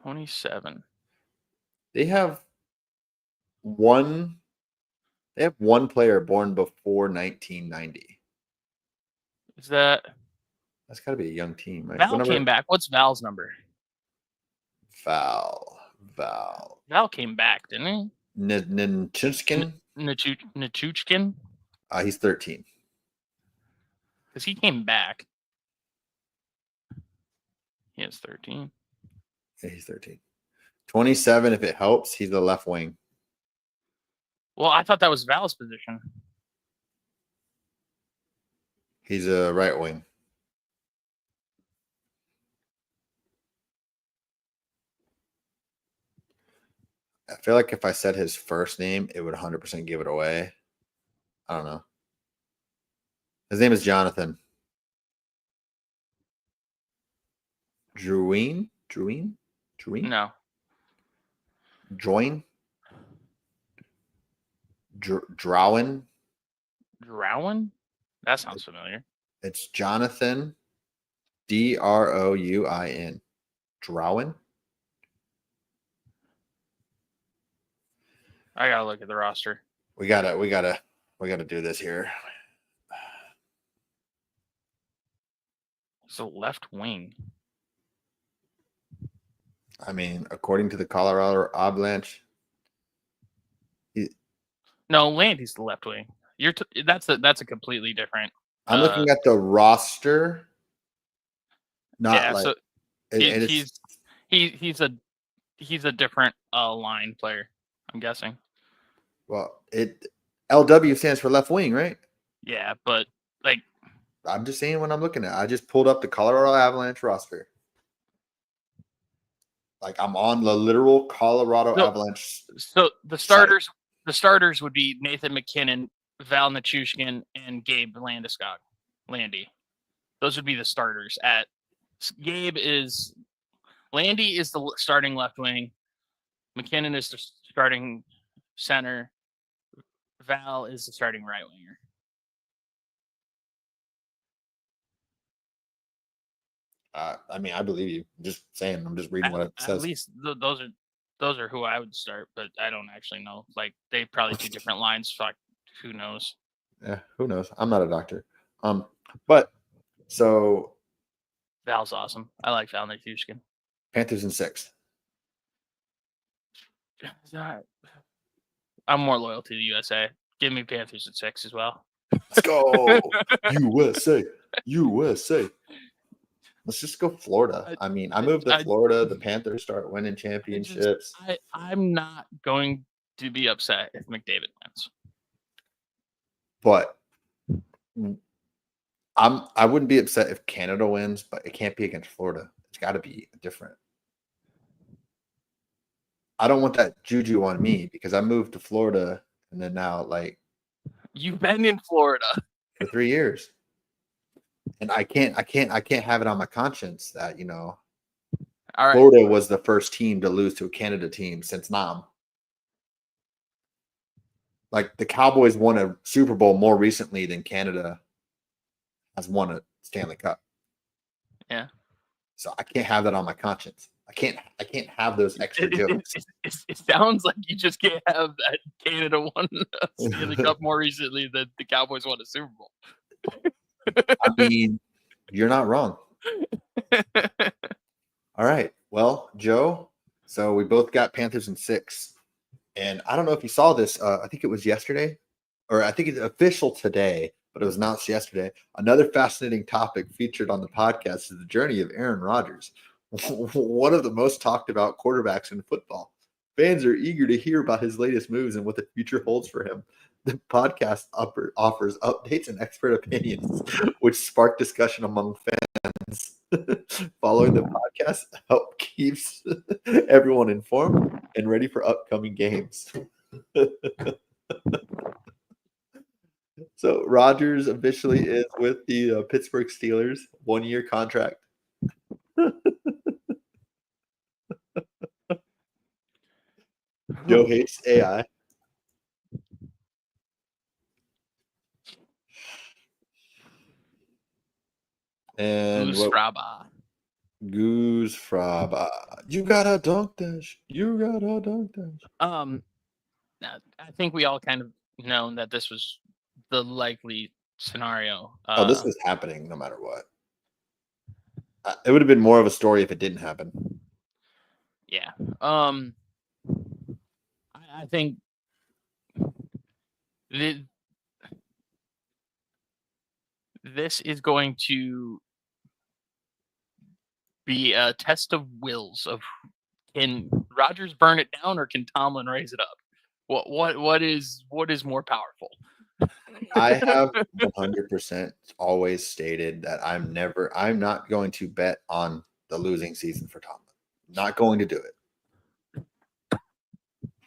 S2: 27.
S1: They have one player born before 1990.
S2: Is that
S1: That's got to be a young team, right?
S2: Val came back? What's Val's number?
S1: Val.
S2: Val came back, didn't he?
S1: Ninchunskin?
S2: Nachuchkin?
S1: He's 13.
S2: Because he came back. He is 13.
S1: Yeah, he's 13. 27, if it helps, he's the left wing.
S2: Well, I thought that was Val's position.
S1: He's a right wing. I feel like if I said his first name, it would 100% give it away. I don't know. His name is Jonathan. Drouin?
S2: No.
S1: Join? Drowen?
S2: Drowen? That sounds familiar.
S1: It's Jonathan. Drouin. Drowen?
S2: I gotta look at the roster.
S1: We gotta do this here.
S2: It's a left wing.
S1: I mean, according to the Colorado Avalanche,
S2: No, Landy's the left wing. That's a completely different.
S1: I'm looking at the roster.
S2: So he's a different line player. I'm guessing.
S1: Well, LW stands for left wing, right?
S2: Yeah, but like
S1: I'm just saying what I'm looking at. I just pulled up the Colorado Avalanche roster. Like I'm on the literal Colorado Avalanche.
S2: So the starters would be Nathan McKinnon, Val Nichushkin, and Gabe Landeskog. Landy. Those would be the starters. Landy is the starting left wing. McKinnon is the starting center. Val is the starting right winger.
S1: I mean, I believe you. I'm just saying. I'm just reading what it says.
S2: At least those are who I would start, but I don't actually know. Like they probably two different lines. Fuck, who knows?
S1: Yeah, who knows? I'm not a doctor. But so
S2: Val's awesome. I like Val Nichushkin.
S1: Panthers in 6.
S2: I'm more loyal to the USA. Give me Panthers at 6 as well.
S1: Let's go USA. Let's just go Florida. I mean, I moved to Florida. The Panthers start winning championships.
S2: I'm not going to be upset if McDavid wins.
S1: But I wouldn't be upset if Canada wins, but it can't be against Florida. It's got to be different. I don't want that juju on me because I moved to Florida and then now like
S2: you've been in Florida
S1: for 3 years. And I can't have it on my conscience that, Florida was the first team to lose to a Canada team since Nam. Like the Cowboys won a Super Bowl more recently than Canada has won a Stanley Cup.
S2: Yeah.
S1: So I can't have that on my conscience. I can't have those extra jokes.
S2: It sounds like you just can't have that Canada won a Stanley Cup more recently than the Cowboys won a Super Bowl.
S1: I mean, you're not wrong. All right. Well, Joe, so we both got Panthers in 6. And I don't know if you saw this. I think it was yesterday, or I think it's official today, but it was announced yesterday. Another fascinating topic featured on the podcast is the journey of Aaron Rodgers, one of the most talked about quarterbacks in football. Fans are eager to hear about his latest moves and what the future holds for him. The podcast offers updates and expert opinions, which spark discussion among fans. Following the podcast help keeps everyone informed and ready for upcoming games. So Rodgers officially is with the Pittsburgh Steelers, 1-year contract. Joe hates AI. And
S2: Goose Fraba.
S1: Goose Fraba. You got a dunk dash. You got a dunk dash.
S2: I think we all kind of known that this was the likely scenario.
S1: This was happening no matter what. It would have been more of a story if it didn't happen.
S2: Yeah. I think this is going to be a test of wills of can Rodgers burn it down or can Tomlin raise it up? What is more powerful?
S1: I have 100% always stated that I'm not going to bet on the losing season for Tomlin. Not going to do it.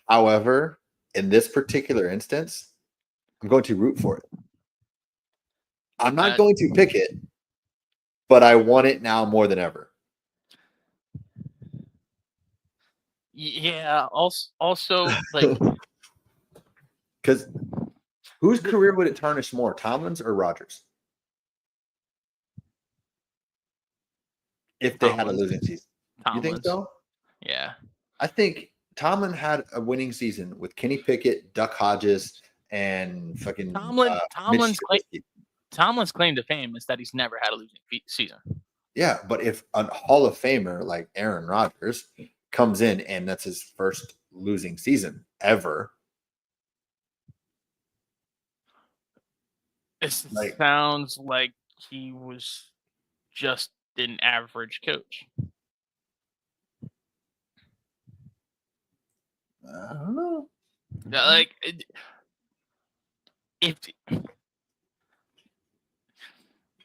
S1: However, in this particular instance, I'm going to root for it. I'm not going to pick it, but I want it now more than ever.
S2: Yeah. Also, like,
S1: because whose career would it tarnish more, Tomlin's or Rodgers? If they had a losing season, you think so?
S2: Yeah.
S1: I think Tomlin had a winning season with Kenny Pickett, Duck Hodges, and fucking
S2: Tomlin's claim to fame is that he's never had a losing season.
S1: Yeah, but if a Hall of Famer like Aaron Rodgers comes in and that's his first losing season ever,
S2: it sounds like he was just an average coach.
S1: I don't know.
S2: Like,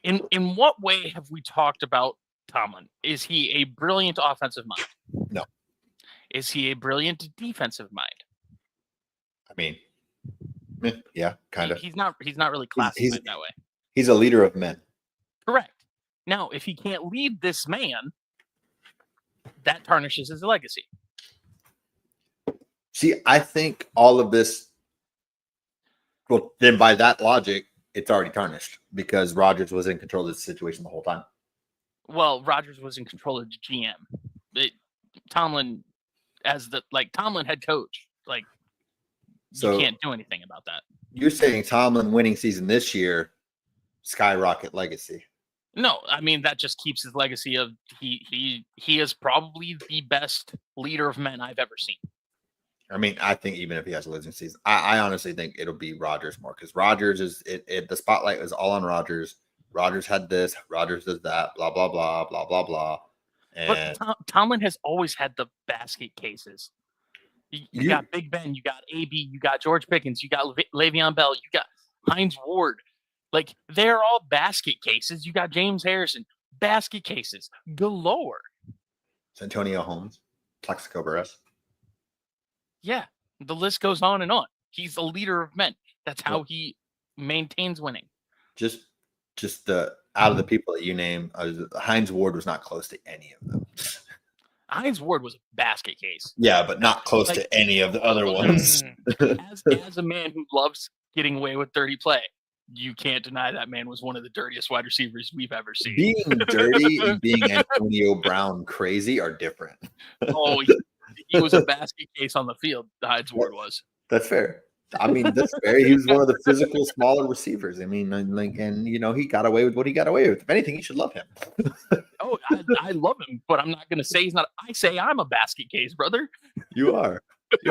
S2: in what way have we talked about Tomlin? Is he a brilliant offensive mind?
S1: No.
S2: Is he a brilliant defensive mind?
S1: I mean, yeah, kind of.
S2: He's not really classified that way.
S1: He's a leader of men.
S2: Correct. Now, if he can't lead this man, that tarnishes his legacy.
S1: See, I think all of this, well, then by that logic, it's already tarnished because Rodgers was in control of the situation the whole time.
S2: Well, Rodgers was in control of the GM. Tomlin, Tomlin head coach, you can't do anything about that.
S1: You're saying Tomlin winning season this year, skyrocket legacy?
S2: No, I mean that just keeps his legacy of he is probably the best leader of men I've ever seen.
S1: I mean, I think even if he has a losing season, I honestly think it'll be Rodgers more because Rodgers is the spotlight is all on Rodgers. Rodgers had this, Rodgers does that, blah blah blah blah blah blah.
S2: And but Tomlin has always had the basket cases. You got Big Ben, you got AB, you got George Pickens, you got Le'Veon Bell, you got Hines Ward. Like, they're all basket cases. You got James Harrison, basket cases galore.
S1: Antonio Holmes, Plaxico Burress.
S2: Yeah, the list goes on and on. He's a leader of men. That's how he maintains winning.
S1: Just the out of the people that you name, Hines Ward was not close to any of them.
S2: Hines Ward was a basket case.
S1: Yeah, but not close to any of the other ones.
S2: As a man who loves getting away with dirty play, you can't deny that man was one of the dirtiest wide receivers we've ever seen.
S1: Being dirty and being Antonio Brown crazy are different.
S2: Oh, he was a basket case on the field. Hines Ward was.
S1: That's fair. I mean, that's fair. He was one of the physical, smaller receivers. I mean, and he got away with what he got away with. If anything, you should love him.
S2: Oh, I love him, but I'm not going to say he's not. I say I'm a basket case, brother.
S1: You are.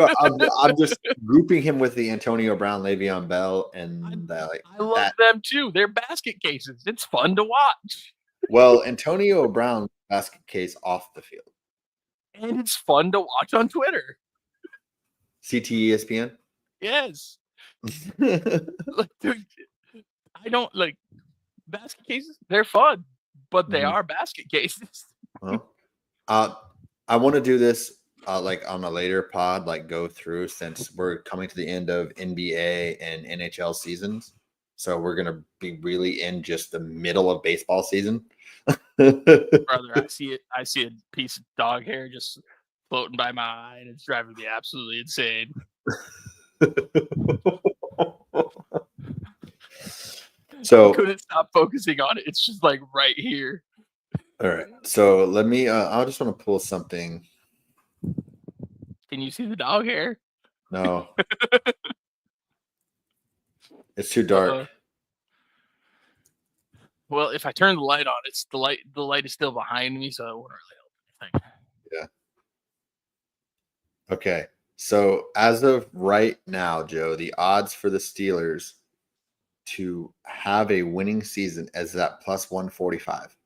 S1: I'm just grouping him with the Antonio Brown, Le'Veon Bell, and
S2: I love them too. They're basket cases. It's fun to watch.
S1: Well, Antonio Brown basket case off the field,
S2: and it's fun to watch on Twitter.
S1: CTESPN.
S2: Yes. Like, dude, I don't like basket cases. They're fun, but they are basket cases.
S1: Well, I want to do this like on a later pod, like go through since we're coming to the end of NBA and NHL seasons. So we're gonna be really in just the middle of baseball season.
S2: Brother, I see it. I see a piece of dog hair just floating by my eye, and it's driving me absolutely insane.
S1: So
S2: I couldn't stop focusing on it. It's just like right here.
S1: all right. So let me. I just want to pull something.
S2: Can you see the dog hair?
S1: No, it's too dark.
S2: Well, if I turn the light on, it's the light. The light is still behind me, so it wouldn't really help anything.
S1: Yeah. Okay. So as of right now, Joe, the odds for the Steelers to have a winning season is at plus 145.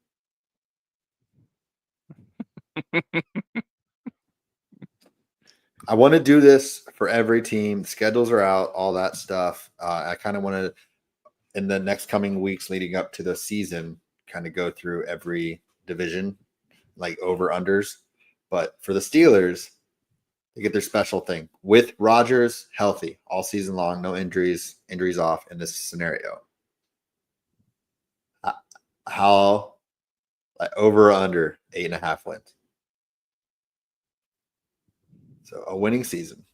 S1: I want to do this for every team. Schedules are out, all that stuff. I kind of want to, in the next coming weeks leading up to the season, kind of go through every division, like over unders. But for the Steelers, they get their special thing with Rodgers healthy all season long, no injuries off in this scenario. How like over or under 8.5 wins? So a winning season.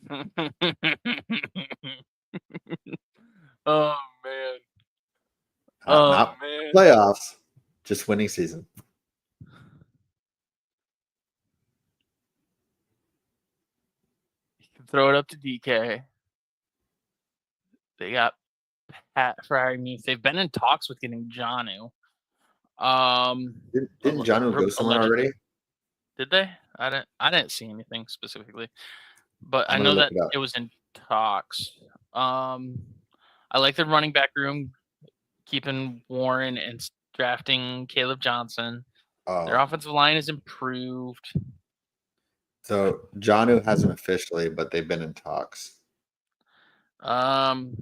S2: Oh man.
S1: Not playoffs, just winning season.
S2: You can throw it up to DK. They got Pat Fryer. They've been in talks with getting Jonnu.
S1: Didn't John go somewhere already?
S2: Did they? I didn't see anything specifically, but I
S1: I'm gonna
S2: know
S1: look
S2: that
S1: it up.
S2: it was in talks. I like the running back room, keeping Warren and drafting Caleb Johnson. Their offensive line is improved.
S1: So Johnu hasn't officially, but they've been in talks.
S2: I'd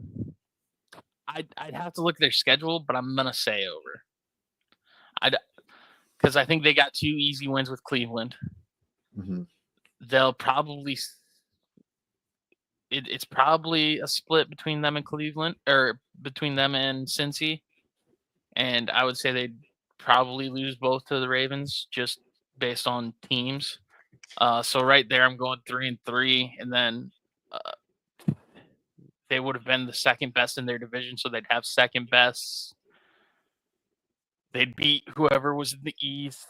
S2: have to look at their schedule, but I'm gonna say over. Because I think they got 2 easy wins with Cleveland.
S1: Mm-hmm.
S2: They'll probably it's probably a split between them and Cleveland, or between them and Cincy, and I would say they'd probably lose both to the Ravens just based on teams. So right there, I'm going 3-3, and then they would have been the second best in their division, so they'd have second best. They'd beat whoever was in the East.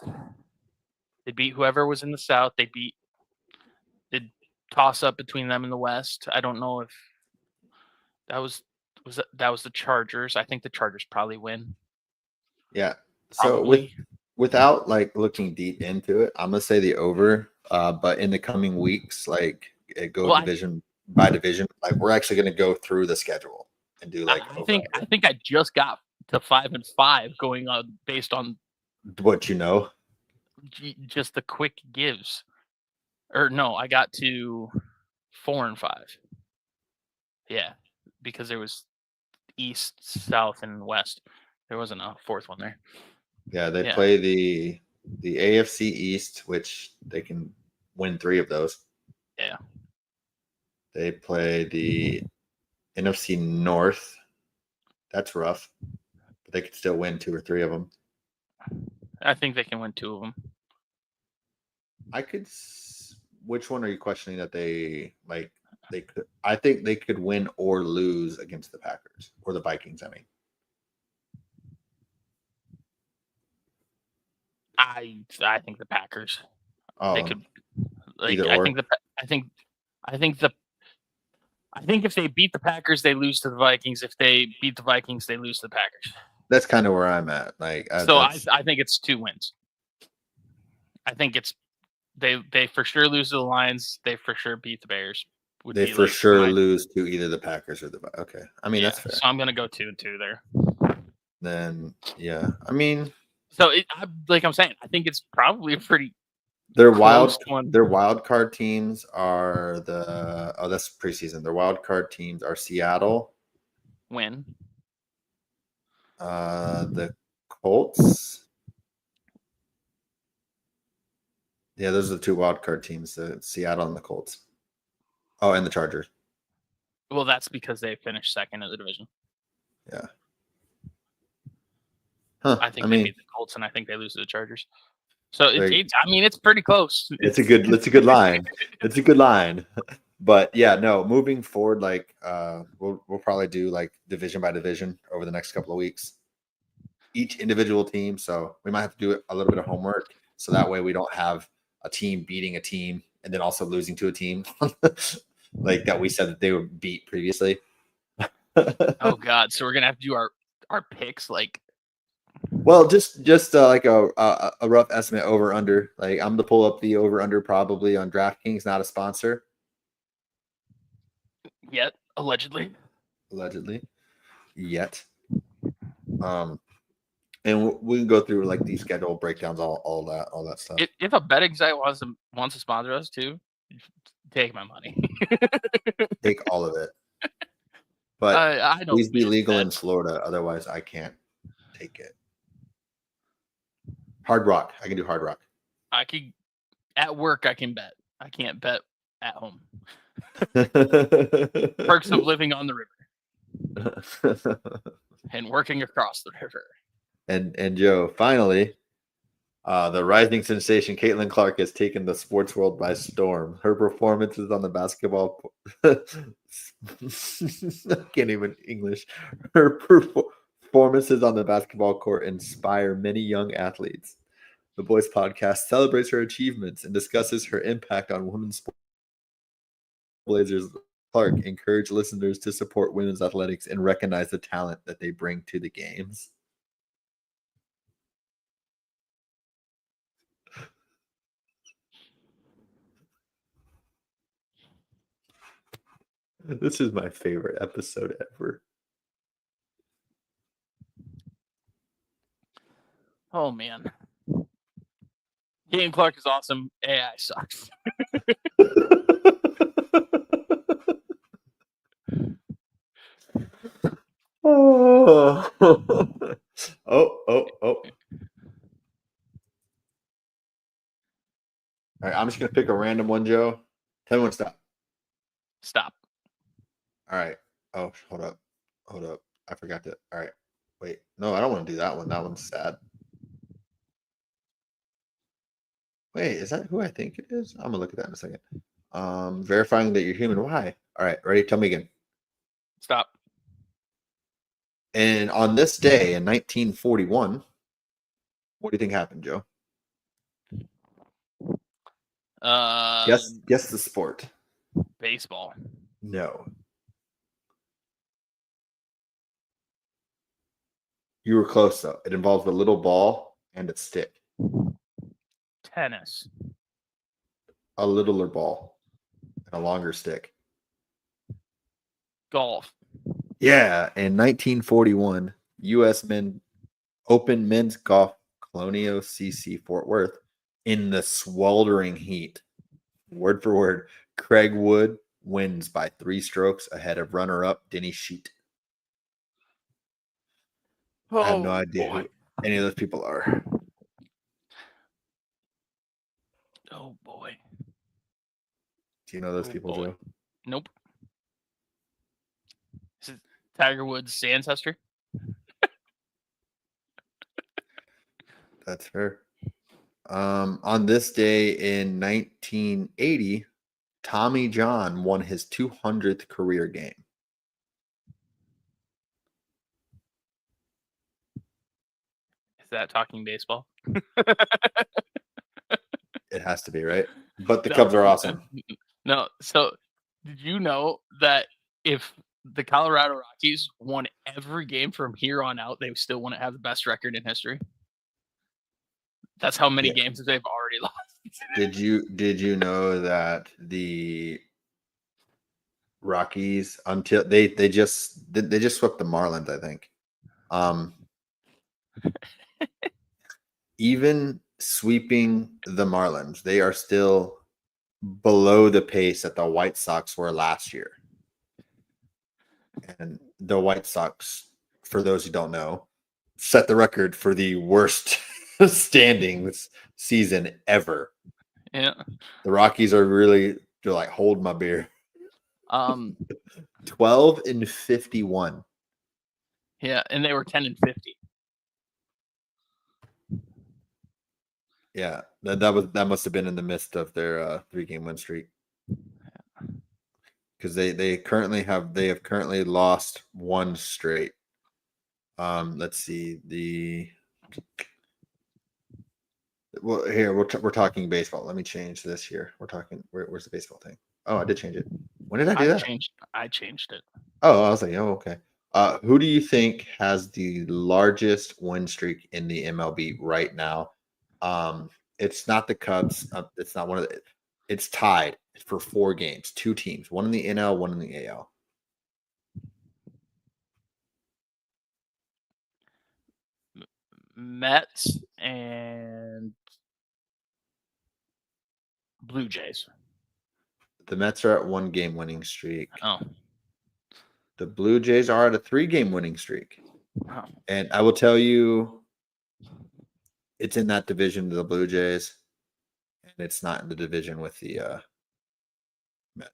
S2: They'd beat whoever was in the South. They'd toss up between them and the West. I don't know if that was the Chargers. I think the Chargers probably win.
S1: Yeah. So without like looking deep into it, I'm gonna say the over. But in the coming weeks, like division by division, like we're actually gonna go through the schedule and do like
S2: I think I just got to 5-5 going on based on
S1: what you know.
S2: Just the quick gives. Or no, I got to 4-5. Yeah, because there was East, South, and West. There wasn't a fourth one there.
S1: Yeah, they play the AFC East, which they can win 3 of those.
S2: Yeah.
S1: They play the NFC North. That's rough, but they could still win 2 or 3 of them.
S2: I think they can win 2 of them.
S1: Which one are you questioning that they like? They could. I think they could win or lose against the Packers or the Vikings. I mean,
S2: I think the Packers. They could. Like,
S1: either or.
S2: I think if they beat the Packers, they lose to the Vikings. If they beat the Vikings, they lose to the Packers.
S1: That's kind of where I'm at. Like,
S2: so I think it's 2 wins. I think it's they for sure lose to the Lions. They for sure beat the Bears.
S1: They for sure lose to either the Packers or the. Okay, I mean that's fair.
S2: So I'm gonna go 2-2 there.
S1: Then yeah, I mean.
S2: So like I'm saying, I think it's probably a pretty.
S1: Their wild card teams are that's preseason. Their wild card teams are Seattle.
S2: Win.
S1: The Colts. Yeah, those are the 2 wild card teams: Seattle and the Colts. Oh, and the Chargers.
S2: Well, that's because they finished second in the division.
S1: Yeah. Huh.
S2: I think they beat the Colts, and I think they lose to the Chargers. So it's pretty close.
S1: It's a good line. It's a good line. But yeah, no, moving forward, like we'll probably do like division by division over the next couple of weeks. Each individual team. So we might have to do a little bit of homework. So that way we don't have a team beating a team and then also losing to a team like that we said that they would beat previously.
S2: Oh God! So we're gonna have to do our picks like.
S1: Well, just like a rough estimate over under. Like I'm gonna pull up the over under probably on DraftKings, not a sponsor.
S2: Yet allegedly.
S1: Yet. And we can go through like the schedule breakdowns, all that stuff.
S2: If a betting site wants to sponsor us too, take my money.
S1: Take all of it. But
S2: I don't
S1: please be legal in Florida, otherwise I can't take it. Hard Rock, I can do Hard Rock.
S2: I can at work. I can bet. I can't bet at home. Perks of living on the river and working across the river.
S1: And Joe, finally, the rising sensation Caitlin Clark has taken the sports world by storm. Her performances on the basketball I can't even English. Her performances on the basketball court inspire many young athletes. The Boys podcast celebrates her achievements and discusses her impact on women's sports. Blazers Clark encourage listeners to support women's athletics and recognize the talent that they bring to the games. This is my favorite episode ever.
S2: Oh man. Caitlin Clark is awesome. AI sucks.
S1: Oh. All right, I'm just gonna pick a random one, Joe. Tell me when to stop.
S2: Stop.
S1: All right. Oh, hold up. I forgot to. All right. Wait. No, I don't want to do that one. That one's sad. Wait, is that who I think it is? I'm gonna look at that in a second. Verifying that you're human. Why? All right, ready? Tell me again.
S2: Stop.
S1: And on this day in 1941, what do you think happened, Joe? Guess the sport.
S2: Baseball.
S1: No. You were close though. It involves a little ball and a stick.
S2: Tennis.
S1: A littler ball and a longer stick.
S2: Golf.
S1: Yeah, in 1941, U.S. Open men's golf Colonial CC Fort Worth in the sweltering heat. Word for word, Craig Wood wins by 3 strokes ahead of runner-up Denny Sheet. I have no idea who any of those people are.
S2: Oh boy.
S1: Do you know those people, Joe?
S2: Nope. This is Tiger Woods' ancestor.
S1: That's fair. On this day in 1980, Tommy John won his 200th career game.
S2: Is that talking baseball?
S1: It has to be, right? But the Cubs are awesome.
S2: No. So, did you know that if the Colorado Rockies won every game from here on out, they still wouldn't have the best record in history? That's how many games they've already lost.
S1: Did you know that the Rockies until they just swept the Marlins, I think. Even sweeping the Marlins, they are still below the pace that the White Sox were last year. And the White Sox, for those who don't know, set the record for the worst standings season ever.
S2: Yeah.
S1: The Rockies are really like, hold my beer. 12-51.
S2: Yeah, and they were 10-50.
S1: Yeah, that must have been in the midst of their 3-game win streak. Because they have currently lost one straight. Let's see well here we're talking baseball. Let me change this here. We're talking where's the baseball thing? Oh, I did change it. When did I do that?
S2: I changed it.
S1: Oh, I was like, oh, okay. Who do you think has the largest win streak in the MLB right now? It's not the Cubs. It's not one of the. It's tied for 4 games. 2 teams, one in the NL, one in the AL.
S2: Mets and Blue Jays.
S1: The Mets are at 1-game winning streak.
S2: Oh.
S1: The Blue Jays are at a 3-game winning streak.
S2: Oh.
S1: And I will tell you, it's in that division of the Blue Jays, and it's not in the division with the Mets.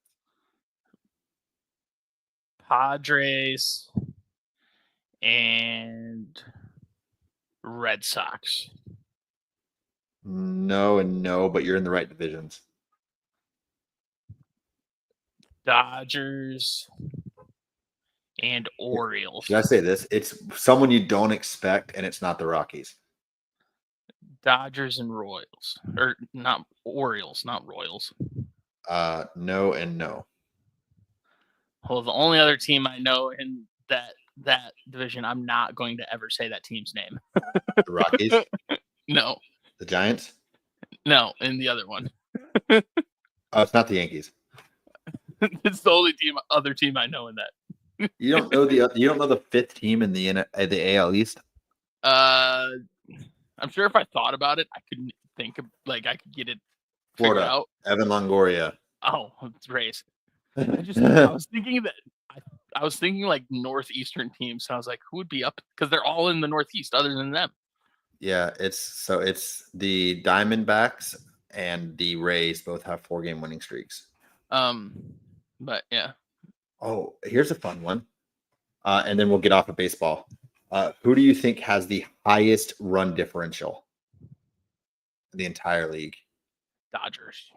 S2: Padres and Red Sox.
S1: No and no, but you're in the right divisions.
S2: Dodgers and Orioles.
S1: Should I say this? It's someone you don't expect, and it's not the Rockies.
S2: Dodgers and Royals. Or not Orioles, not Royals.
S1: No and no.
S2: Well, the only other team I know in that division, I'm not going to ever say that team's name.
S1: The Rockies?
S2: No.
S1: The Giants?
S2: No, and the other one.
S1: Oh, it's not the Yankees.
S2: It's the only other team I know in that.
S1: You don't know the 5th team in the AL East?
S2: I'm sure if I thought about it, I couldn't think of I could get it figured
S1: Florida.
S2: out.
S1: Evan Longoria.
S2: Oh, it's Rays. I was thinking that I was thinking like northeastern teams. So I was like, who would be up? Because they're all in the Northeast, other than them.
S1: Yeah, it's the Diamondbacks and the Rays both have 4-game winning streaks.
S2: But yeah.
S1: Oh, here's a fun one. And then we'll get off of baseball. Who do you think has the highest run differential in the entire league?
S2: Dodgers.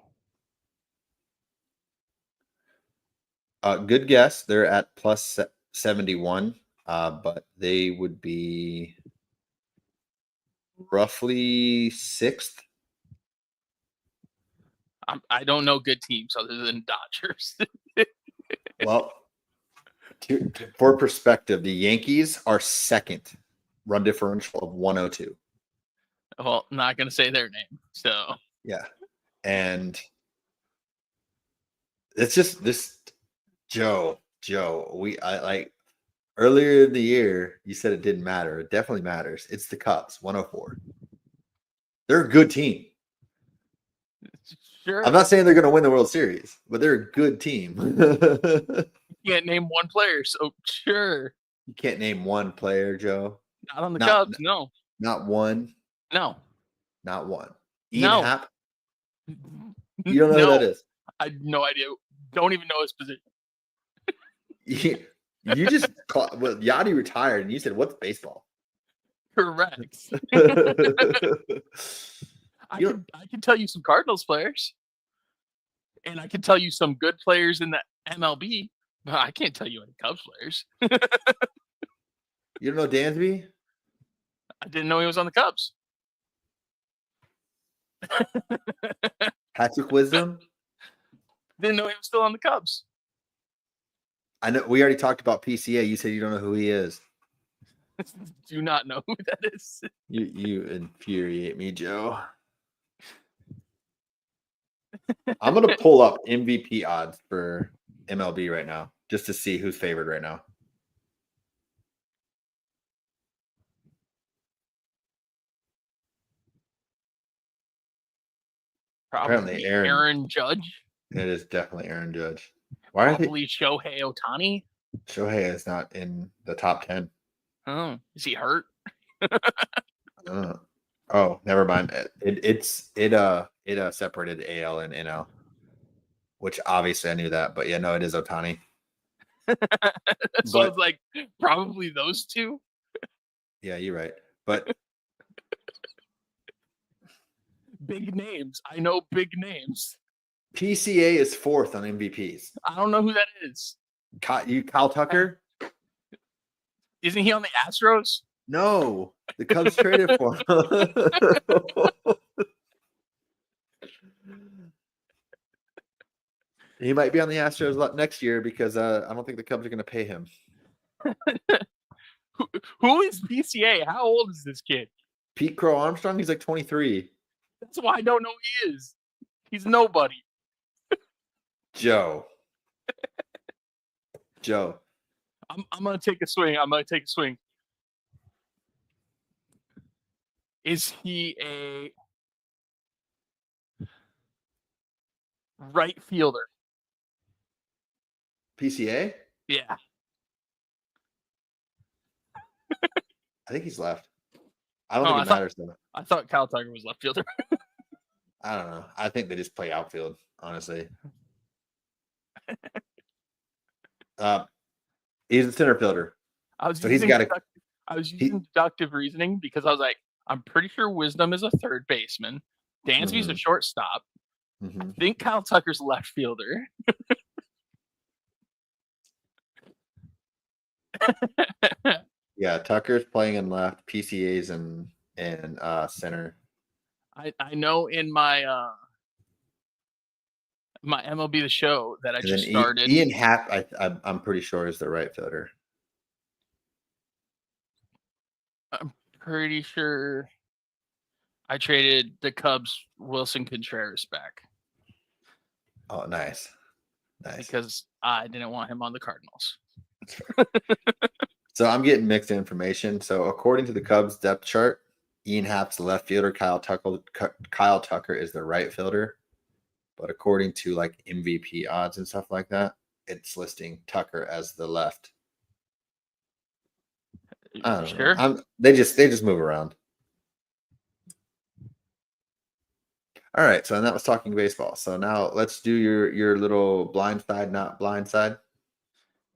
S1: Good guess. They're at plus 71, but they would be roughly 6th.
S2: I don't know good teams other than Dodgers.
S1: Well, for perspective, the Yankees are 2nd, run differential of 102.
S2: Well, not going to say their name. So
S1: yeah, and it's just this Joe. I like earlier in the year. You said it didn't matter. It definitely matters. It's the Cubs, 104. They're a good team.
S2: Sure.
S1: I'm not saying they're going to win the World Series, but they're a good team.
S2: You can't name one player, so sure.
S1: You can't name one player, Joe.
S2: Not on the Cubs, no.
S1: Not one.
S2: No.
S1: Not one.
S2: Ian
S1: Happ. You don't know who that is.
S2: I have no idea. Don't even know his position.
S1: You just Yachty retired, and you said, "What's baseball?"
S2: Correct. I can tell you some Cardinals players, and I can tell you some good players in the MLB, but I can't tell you any Cubs players.
S1: You don't know Dansby?
S2: I didn't know he was on the Cubs.
S1: Patrick Wisdom?
S2: Didn't know he was still on the Cubs.
S1: I know we already talked about PCA. You said you don't know who he is.
S2: Do not know who that is.
S1: You infuriate me, Joe. I'm gonna pull up MVP odds for MLB right now just to see who's favored right now.
S2: Probably Aaron Judge.
S1: It is definitely Aaron Judge.
S2: Probably Shohei Ohtani.
S1: Shohei is not in the top 10.
S2: Oh, is he hurt?
S1: Oh, never mind. It separated AL and NL, which obviously I knew that, but yeah, no, it is Ohtani.
S2: So it's like probably those two.
S1: Yeah, you're right. But
S2: Big names. I know big names.
S1: PCA is 4th on MVPs.
S2: I don't know who that is.
S1: Kyle Tucker?
S2: Isn't he on the Astros?
S1: No, the Cubs traded for him. He might be on the Astros next year because I don't think the Cubs are going to pay him.
S2: Who is PCA? How old is this kid?
S1: Pete Crow Armstrong, he's like 23.
S2: That's why I don't know who he is. He's nobody.
S1: Joe.
S2: I'm gonna take a swing. Is he a right fielder?
S1: PCA?
S2: Yeah.
S1: I think he's left. I don't think it matters though.
S2: I thought Kyle Tucker was left fielder.
S1: I don't know. I think they just play outfield, honestly. He's a center fielder.
S2: I was using deductive reasoning because I was like, I'm pretty sure Wisdom is a third baseman. Dansby's a shortstop. I think Kyle Tucker's a left fielder.
S1: Yeah, Tucker's playing in left. PCA's in center.
S2: I know in my my MLB The Show that I just started.
S1: Ian Happ, I'm pretty sure is the right fielder.
S2: I'm pretty sure I traded the Cubs Wilson Contreras back.
S1: Oh, nice.
S2: Because I didn't want him on the Cardinals.
S1: So I'm getting mixed information. So according to the Cubs depth chart, Ian Happ's the left fielder. Kyle Tucker is the right fielder. But according to like MVP odds and stuff like that, it's listing Tucker as the left. I don't know. They just move around. All right, so that was talking baseball. So now let's do your little blind side, not blind side.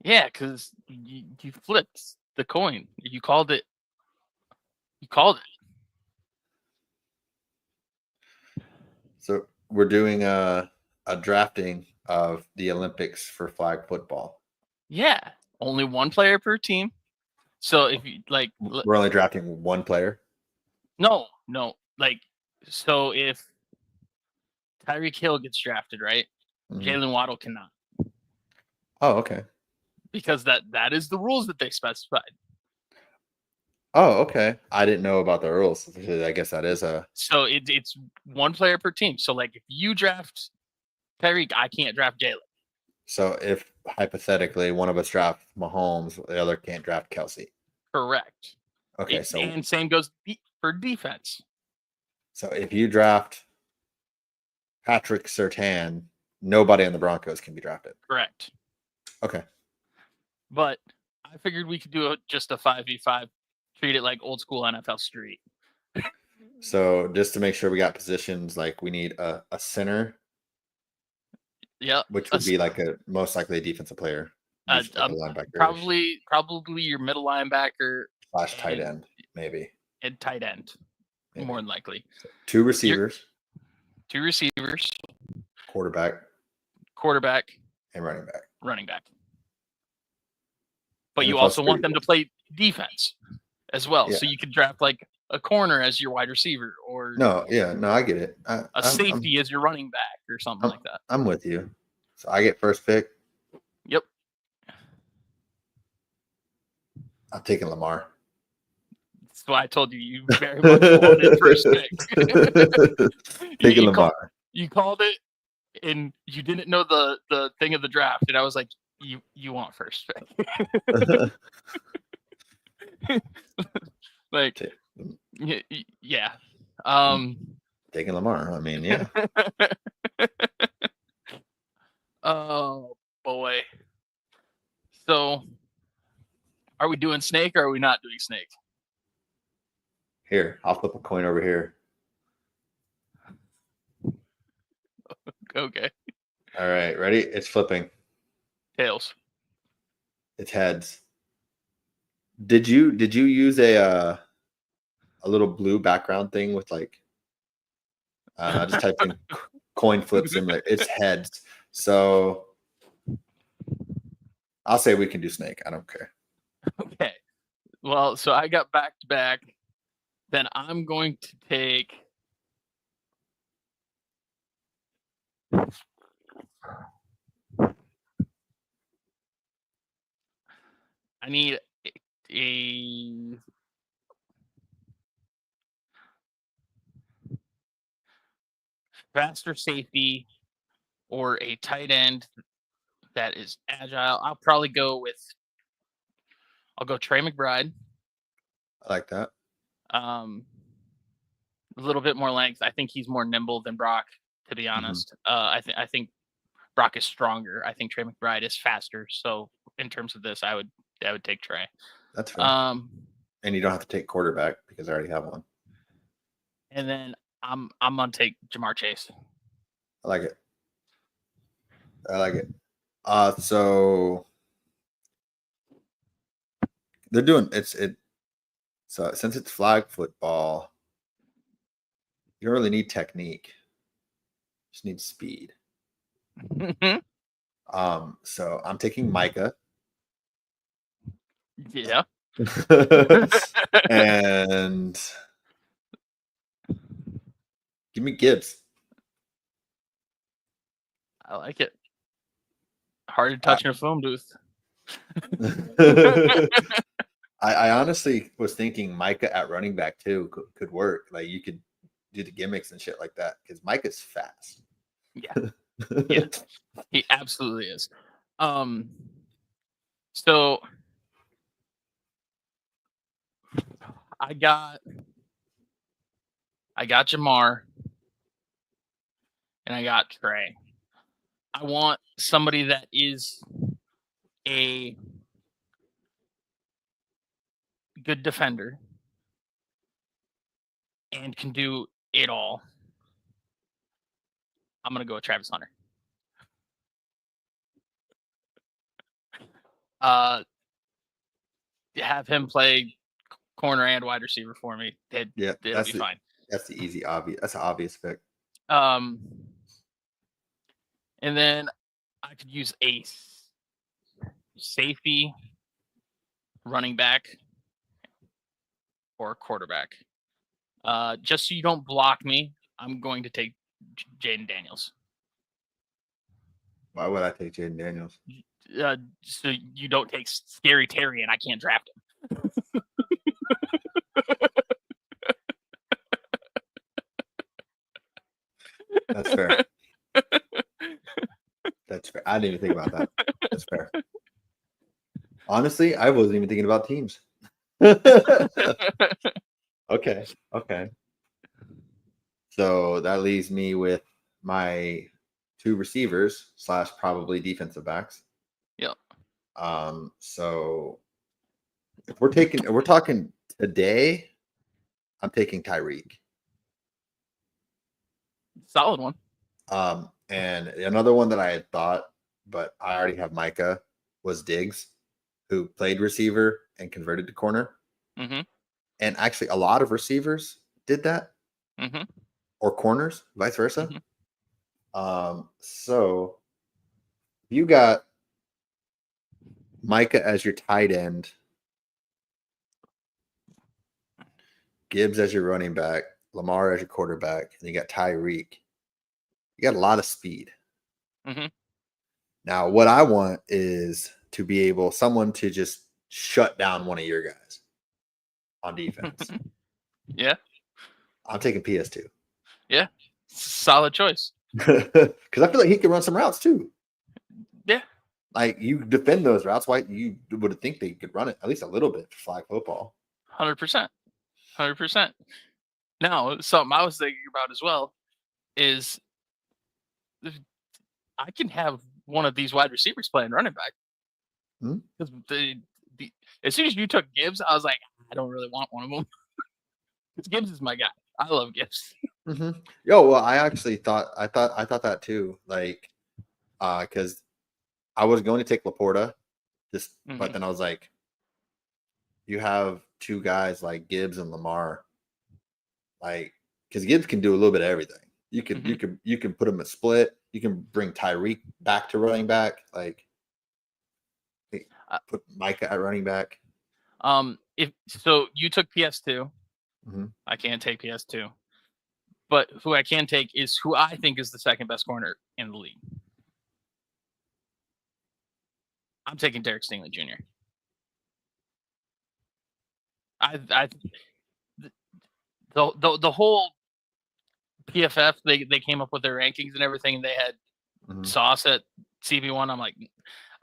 S2: Yeah, because you flipped the coin. You called it.
S1: So we're doing a drafting of the Olympics for flag football.
S2: Yeah, only one player per team. So if you like,
S1: we're only drafting one player.
S2: No. Like, so if Tyreek Hill gets drafted, right? Jalen Waddle cannot.
S1: Oh, okay.
S2: Because that is the rules that they specified.
S1: Oh, okay. I didn't know about the rules. I guess that is a.
S2: So it's one player per team. So like if you draft Tyreek, I can't draft Jalen.
S1: So if hypothetically one of us drafts Mahomes, the other can't draft Kelsey.
S2: Correct.
S1: Okay,
S2: and same goes for defense.
S1: So if you draft Patrick Surtain, nobody on the Broncos can be drafted.
S2: Correct.
S1: Okay.
S2: But I figured we could do just a 5v5, treat it like old school NFL Street.
S1: So just to make sure we got positions, like we need a center.
S2: Yeah.
S1: Which would be like most likely a defensive player. Like a linebacker.
S2: Probably your middle linebacker
S1: / tight end, maybe.
S2: And tight end, maybe. More than likely.
S1: So 2 receivers.
S2: 2 receivers.
S1: Quarterback. And running back.
S2: But you also want them to play defense as well. Yeah. So you could draft like a corner as your wide receiver or
S1: I get it.
S2: A safety as your running back or something like that.
S1: I'm with you. So I get first pick.
S2: Yep.
S1: I'm taking Lamar.
S2: That's why I told you very much wanted first pick.
S1: Taking Lamar.
S2: You called it and you didn't know the thing of the draft. And I was like, you want first pick. Like, yeah.
S1: Taking Lamar. I mean, yeah.
S2: Oh boy. So, are we doing snake or are we not doing snake?
S1: Here, I'll flip a coin over here.
S2: Okay.
S1: All right, ready? It's flipping.
S2: Tails.
S1: It's heads. Did you use a little blue background thing with like I just typed in coin flip simulator. It's heads. So I'll say we can do snake. I don't care.
S2: Okay. Well, so I got back to back. Then I'm going to take. I need a faster safety or a tight end that is agile. I'll probably go with. I'll go Trey McBride.
S1: I like that.
S2: A little bit more length. I think he's more nimble than Brock, to be honest. I think Brock is stronger. I think Trey McBride is faster. So in terms of this, I would take Trey.
S1: That's fair. And you don't have to take quarterback because I already have one.
S2: And then I'm gonna take Jamar Chase.
S1: I like it. So they're doing it. So since it's flag football, you don't really need technique. You just need speed. So I'm taking Micah.
S2: Yeah.
S1: And give me Gibbs.
S2: I like it. Hard to touch in a phone booth.
S1: I honestly was thinking Micah at running back too could work. Like you could do the gimmicks and shit like that because Micah's fast.
S2: Yeah. Yeah. He absolutely is. So I got Jamar and I got Trey. I want somebody that is a good defender and can do it all. I'm gonna go with Travis Hunter. Have him play corner and wide receiver for me. It'll be fine.
S1: That's the easy obvious. That's an obvious pick.
S2: And then I could use a safety, running back, or a quarterback. Just so you don't block me, I'm going to take Jaden Daniels.
S1: Why would I take Jaden Daniels?
S2: So you don't take Scary Terry and I can't draft him.
S1: That's fair. That's fair. I didn't even think about that. That's fair. Honestly, I wasn't even thinking about teams. Okay. So that leaves me with my 2 receivers / probably defensive backs.
S2: Yep.
S1: So if we're talking today, I'm taking Tyreek.
S2: Solid one.
S1: And another one that I had thought, but I already have Micah, was Diggs, who played receiver and converted to corner.
S2: Mm-hmm.
S1: And actually, a lot of receivers did that, or corners, vice versa. So you got Micah as your tight end, Gibbs as your running back, Lamar as your quarterback, and you got Tyreek. You got a lot of speed. Now, what I want is to be able someone to just shut down one of your guys on defense.
S2: Yeah.
S1: I'm taking PS2.
S2: Yeah. Solid choice.
S1: Because I feel like he can run some routes too.
S2: Yeah.
S1: Like you defend those routes, why you would think they could run it at least a little bit for flag football.
S2: 100%. Now, something I was thinking about as well is I can have one of these wide receivers playing running back. Because as soon as you took Gibbs, I was like, I don't really want one of them. Because Gibbs is my guy. I love Gibbs.
S1: Yo, well, I actually thought that too. Like, because I was going to take Laporta, but then I was like, you have 2 guys like Gibbs and Lamar, like, because Gibbs can do a little bit of everything. You can put him at split. You can bring Tyreek back to running back. Like put Micah at running back.
S2: If so, you took PS2.
S1: Mm-hmm.
S2: I can't take PS2, but who I can take is who I think is the second best corner in the league. I'm taking Derek Stingley Jr. The whole PFF they came up with their rankings and everything, and they had Sauce at CB1. I'm like,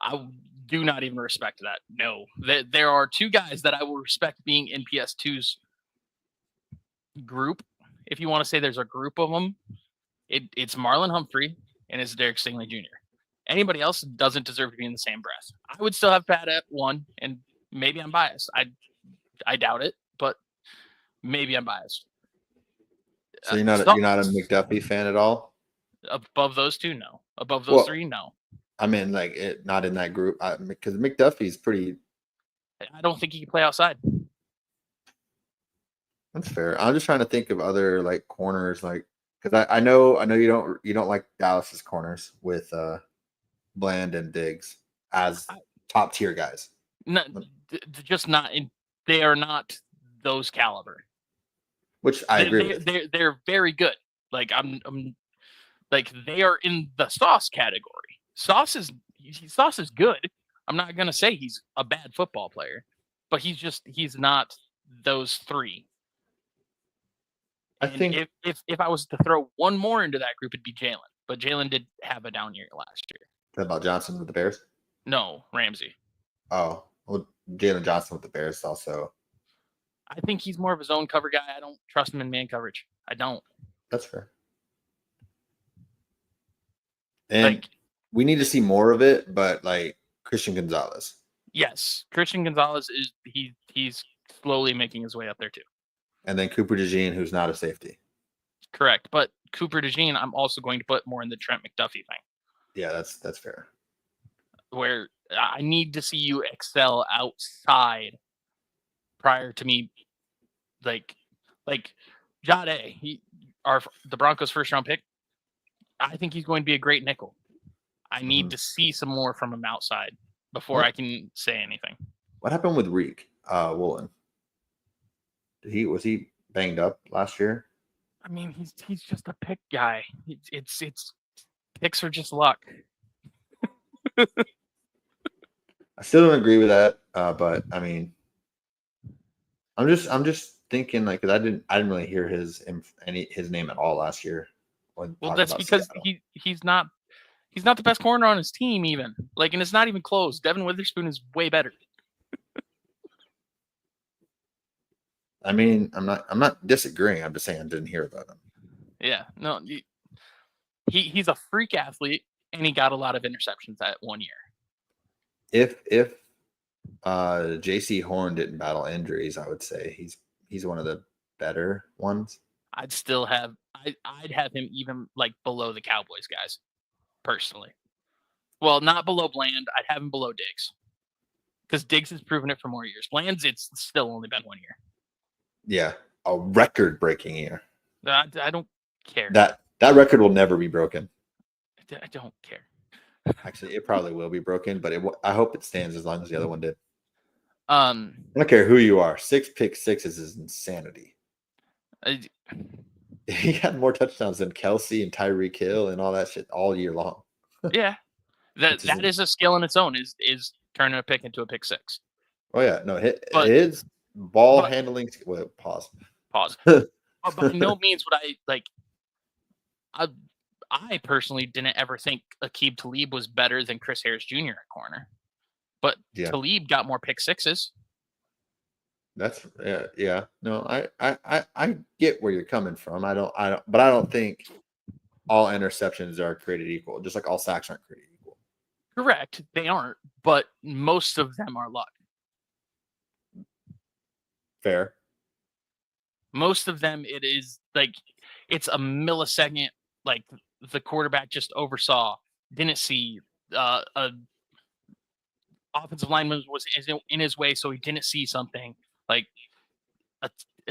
S2: I do not even respect that. No, there are two guys that I will respect being in PS2's group. If you want to say there's a group of them, it's Marlon Humphrey and it's Derek Stingley Jr. Anybody else doesn't deserve to be in the same breath. I would still have Pat at 1, and maybe I'm biased. I doubt it, but maybe I'm biased.
S1: So you're not a McDuffie fan at all?
S2: Above those two, no. Above those three, no.
S1: I mean, like not in that group because McDuffie's pretty.
S2: I don't think he can play outside.
S1: That's fair. I'm just trying to think of other like corners, like because I know you don't like Dallas's corners with Bland and Diggs as top tier guys.
S2: No, just not in. They are not those caliber.
S1: Which I agree with.
S2: They're very good. Like I'm like they are in the Sauce category. Sauce is good. I'm not gonna say he's a bad football player, but he's not those three. I think if I was to throw one more into that group, it'd be Jalen. But Jalen did have a down year last year.
S1: Is that about Johnson with the Bears?
S2: No, Ramsey.
S1: Oh, well, Jalen Johnson with the Bears also.
S2: I think he's more of a zone cover guy. I don't trust him in man coverage. I don't.
S1: That's fair. And we need to see more of it, but like Christian Gonzalez.
S2: Yes, Christian Gonzalez he's slowly making his way up there too.
S1: And then Cooper DeJean, who's not a safety.
S2: Correct, but Cooper DeJean, I'm also going to put more in the Trent McDuffie thing.
S1: Yeah, that's fair.
S2: Where I need to see you excel outside prior to me, like Jade, the Broncos' first round pick. I think he's going to be a great nickel. I need to see some more from him outside before I can say anything.
S1: What happened with Reek Woolen? Was he banged up last year?
S2: I mean, he's just a pick guy. It's picks are just luck.
S1: I still don't agree with that, but I mean, I'm just thinking like because I didn't really hear his name at all last year.
S2: Well, that's because he's not the best corner on his team even. Like, and it's not even close. Devin Witherspoon is way better.
S1: I mean, I'm not disagreeing. I'm just saying I didn't hear about him.
S2: Yeah, no, he's a freak athlete, and he got a lot of interceptions that 1 year.
S1: If J.C. Horn didn't battle injuries, I would say he's one of the better ones.
S2: I'd have him even like below the Cowboys guys, personally. Well, not below Bland. I'd have him below Diggs, because Diggs has proven it for more years. Bland's it's still only been 1 year.
S1: Yeah, a record-breaking year.
S2: I don't care.
S1: That record will never be broken.
S2: I don't care.
S1: Actually, it probably will be broken, but I hope it stands as long as the other one did.
S2: I
S1: don't care who you are. 6 pick sixes is insanity. He had more touchdowns than Kelsey and Tyreek Hill and all that shit all year long.
S2: Yeah, that is a skill in its own. Is turning a pick into a pick six.
S1: Oh yeah, no, his ball handling. Wait, pause.
S2: But by no means would I like. I personally didn't ever think Aqib Talib was better than Chris Harris Jr. at corner, but Talib got more pick sixes.
S1: That's yeah. No, I get where you're coming from. But I don't think all interceptions are created equal. Just like all sacks aren't created equal.
S2: Correct, they aren't, but most of them are luck.
S1: Fair.
S2: Most of them, it is like it's a millisecond. Like the quarterback just oversaw, didn't see a offensive lineman was in his way, so he didn't see something like a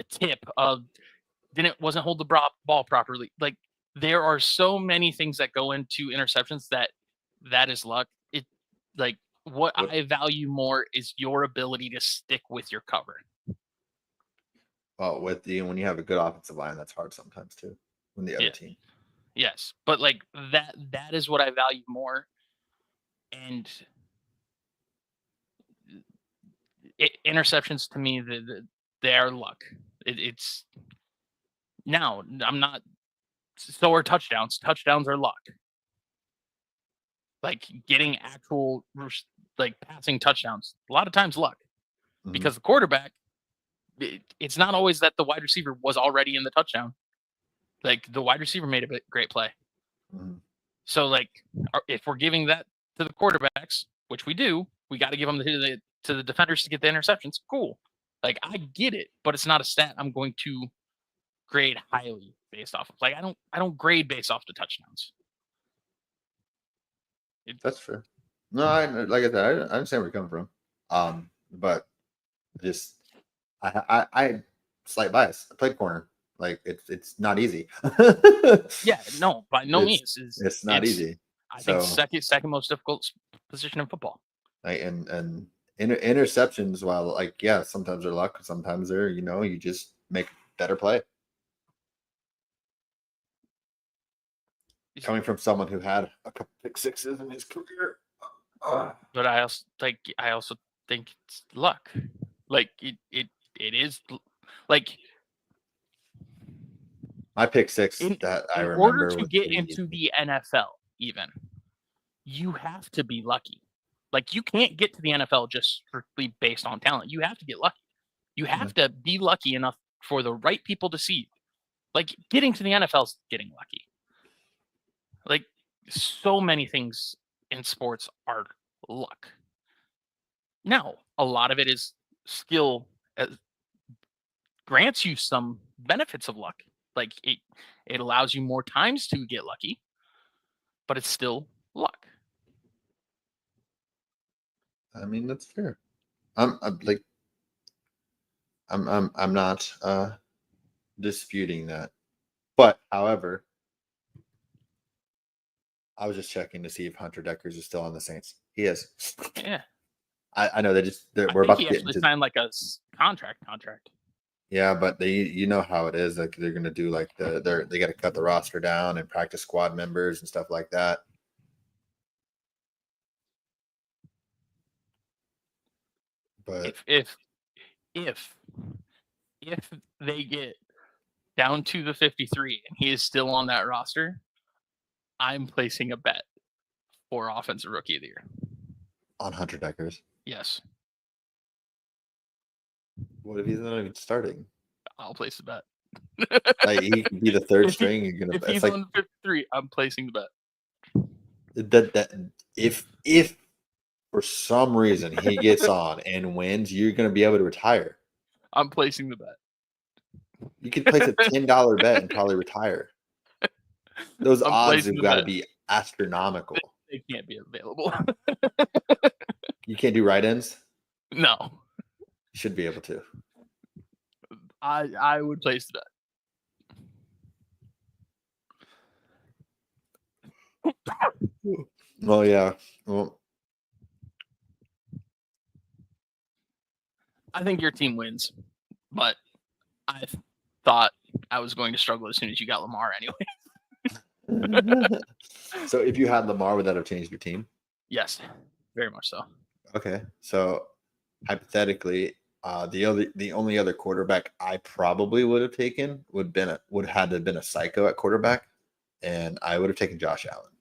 S2: tip. Wasn't hold the ball properly. Like there are so many things that go into interceptions that is luck. It like what I value more is your ability to stick with your cover.
S1: Well, when you have a good offensive line, that's hard sometimes too. When the other team.
S2: Yes, but like that is what I value more. And interceptions to me, they are luck. It's now I'm not. So are touchdowns. Touchdowns are luck. Like getting actual like passing touchdowns, a lot of times luck, because the quarterback, it's not always that the wide receiver was already in the touchdown. Like the wide receiver made a great play. So like if we're giving that to the quarterbacks, which we do, we got to give them to the defenders to get the interceptions. Cool. Like I get it, but it's not a stat I'm going to grade highly based off of. Like I don't grade based off the touchdowns.
S1: That's fair. No, like I said, I understand where you're coming from. But just I slight bias. I played corner. Like it's not easy.
S2: Yeah, no, by no means.
S1: It's not easy.
S2: I think second most difficult position in football.
S1: Like, and interceptions, while like sometimes they're luck, sometimes they're you just make better play. Coming from someone who had a couple pick sixes in his career.
S2: But I also think it's luck. Like it is like
S1: my pick six that I remember.
S2: In order to get into the NFL, even you have to be lucky. Like you can't get to the NFL just strictly based on talent. You have to get lucky. You have to be lucky enough for the right people to see you. Like getting to the NFL is getting lucky. Like so many things in sports are luck. Now, a lot of it is skill, grants you some benefits of luck. Like it allows you more times to get lucky, but it's still luck.
S1: I mean, that's fair. I'm not disputing that. But however, I was just checking to see if Hunter Deckers is still on the Saints. He is.
S2: Yeah.
S1: I know we're
S2: about to get into signed like a contract.
S1: Yeah, but you know how it is. Like they're gonna do like they got to cut the roster down and practice squad members and stuff like that. But
S2: if they get down to the 53 and he is still on that roster, I'm placing a bet for offensive rookie of the year
S1: on Hunter Deckers.
S2: Yes.
S1: What if he's not even starting?
S2: I'll place the bet.
S1: Like he could be the third string. You're gonna.
S2: If he's on the 53, I'm placing the bet.
S1: That if for some reason he gets on and wins, you're gonna be able to retire.
S2: I'm placing the bet.
S1: You could place a $10 bet and probably retire. Those odds have got to be astronomical.
S2: They can't be available.
S1: You can't do write-ins?
S2: No.
S1: You should be able to.
S2: I would place the
S1: bet. Well, yeah. Well,
S2: I think your team wins, but I thought I was going to struggle as soon as you got Lamar anyway.
S1: So if you had Lamar, would that have changed your team?
S2: Yes, very much so.
S1: Okay, so hypothetically, the only other quarterback I probably would have taken would had to have been a psycho at quarterback, and I would have taken Josh Allen.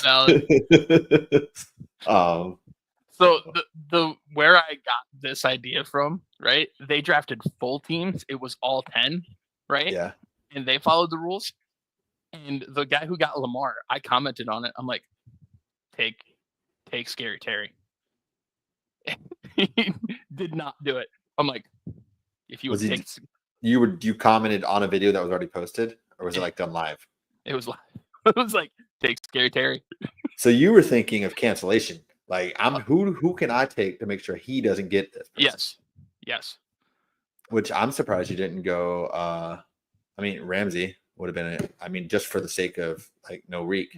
S2: Valid. So the where I got this idea from, right? They drafted full teams. It was all 10, right?
S1: Yeah.
S2: And they followed the rules. And the guy who got Lamar, I commented on it. I'm like, take Scary Terry. He did not do it. I'm like, if you would take,
S1: you commented on a video that was already posted, or was it like done live?
S2: It was live. It was like, take Scary Terry.
S1: So you were thinking of cancellation. Like, who can I take to make sure he doesn't get this person?
S2: Yes.
S1: Which I'm surprised you didn't go. I mean, Ramsey would have been it. I mean, just for the sake of like no reek.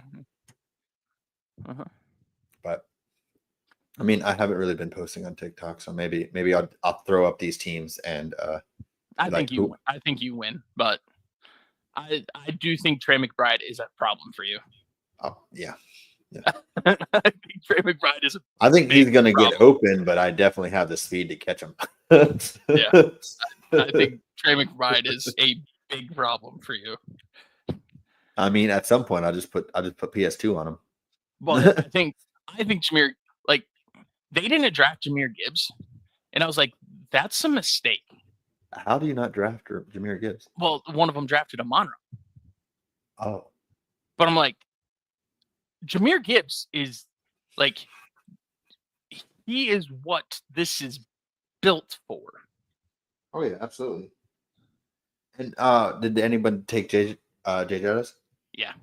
S2: Uh-huh.
S1: But I mean, I haven't really been posting on TikTok, so maybe I'll throw up these teams and
S2: I think you win, but I do think Trey McBride is a problem for you.
S1: Oh yeah.
S2: I think Trey McBride is.
S1: I think he's gonna
S2: problem.
S1: get open, but I definitely have the speed to catch him.
S2: Yeah, I think Trey McBride is a big problem for you.
S1: I mean, at some point, I'll just put PS2 on him.
S2: But I think Jahmyr, like, they didn't draft Jahmyr Gibbs, and I was like, that's a mistake.
S1: How do you not draft Jahmyr Gibbs?
S2: Well, one of them drafted a Monroe.
S1: Oh,
S2: but I'm like, Jahmyr Gibbs is like, he is what this is built for.
S1: oh yeah, absolutely. And did anyone take J. Jarvis?
S2: Yeah.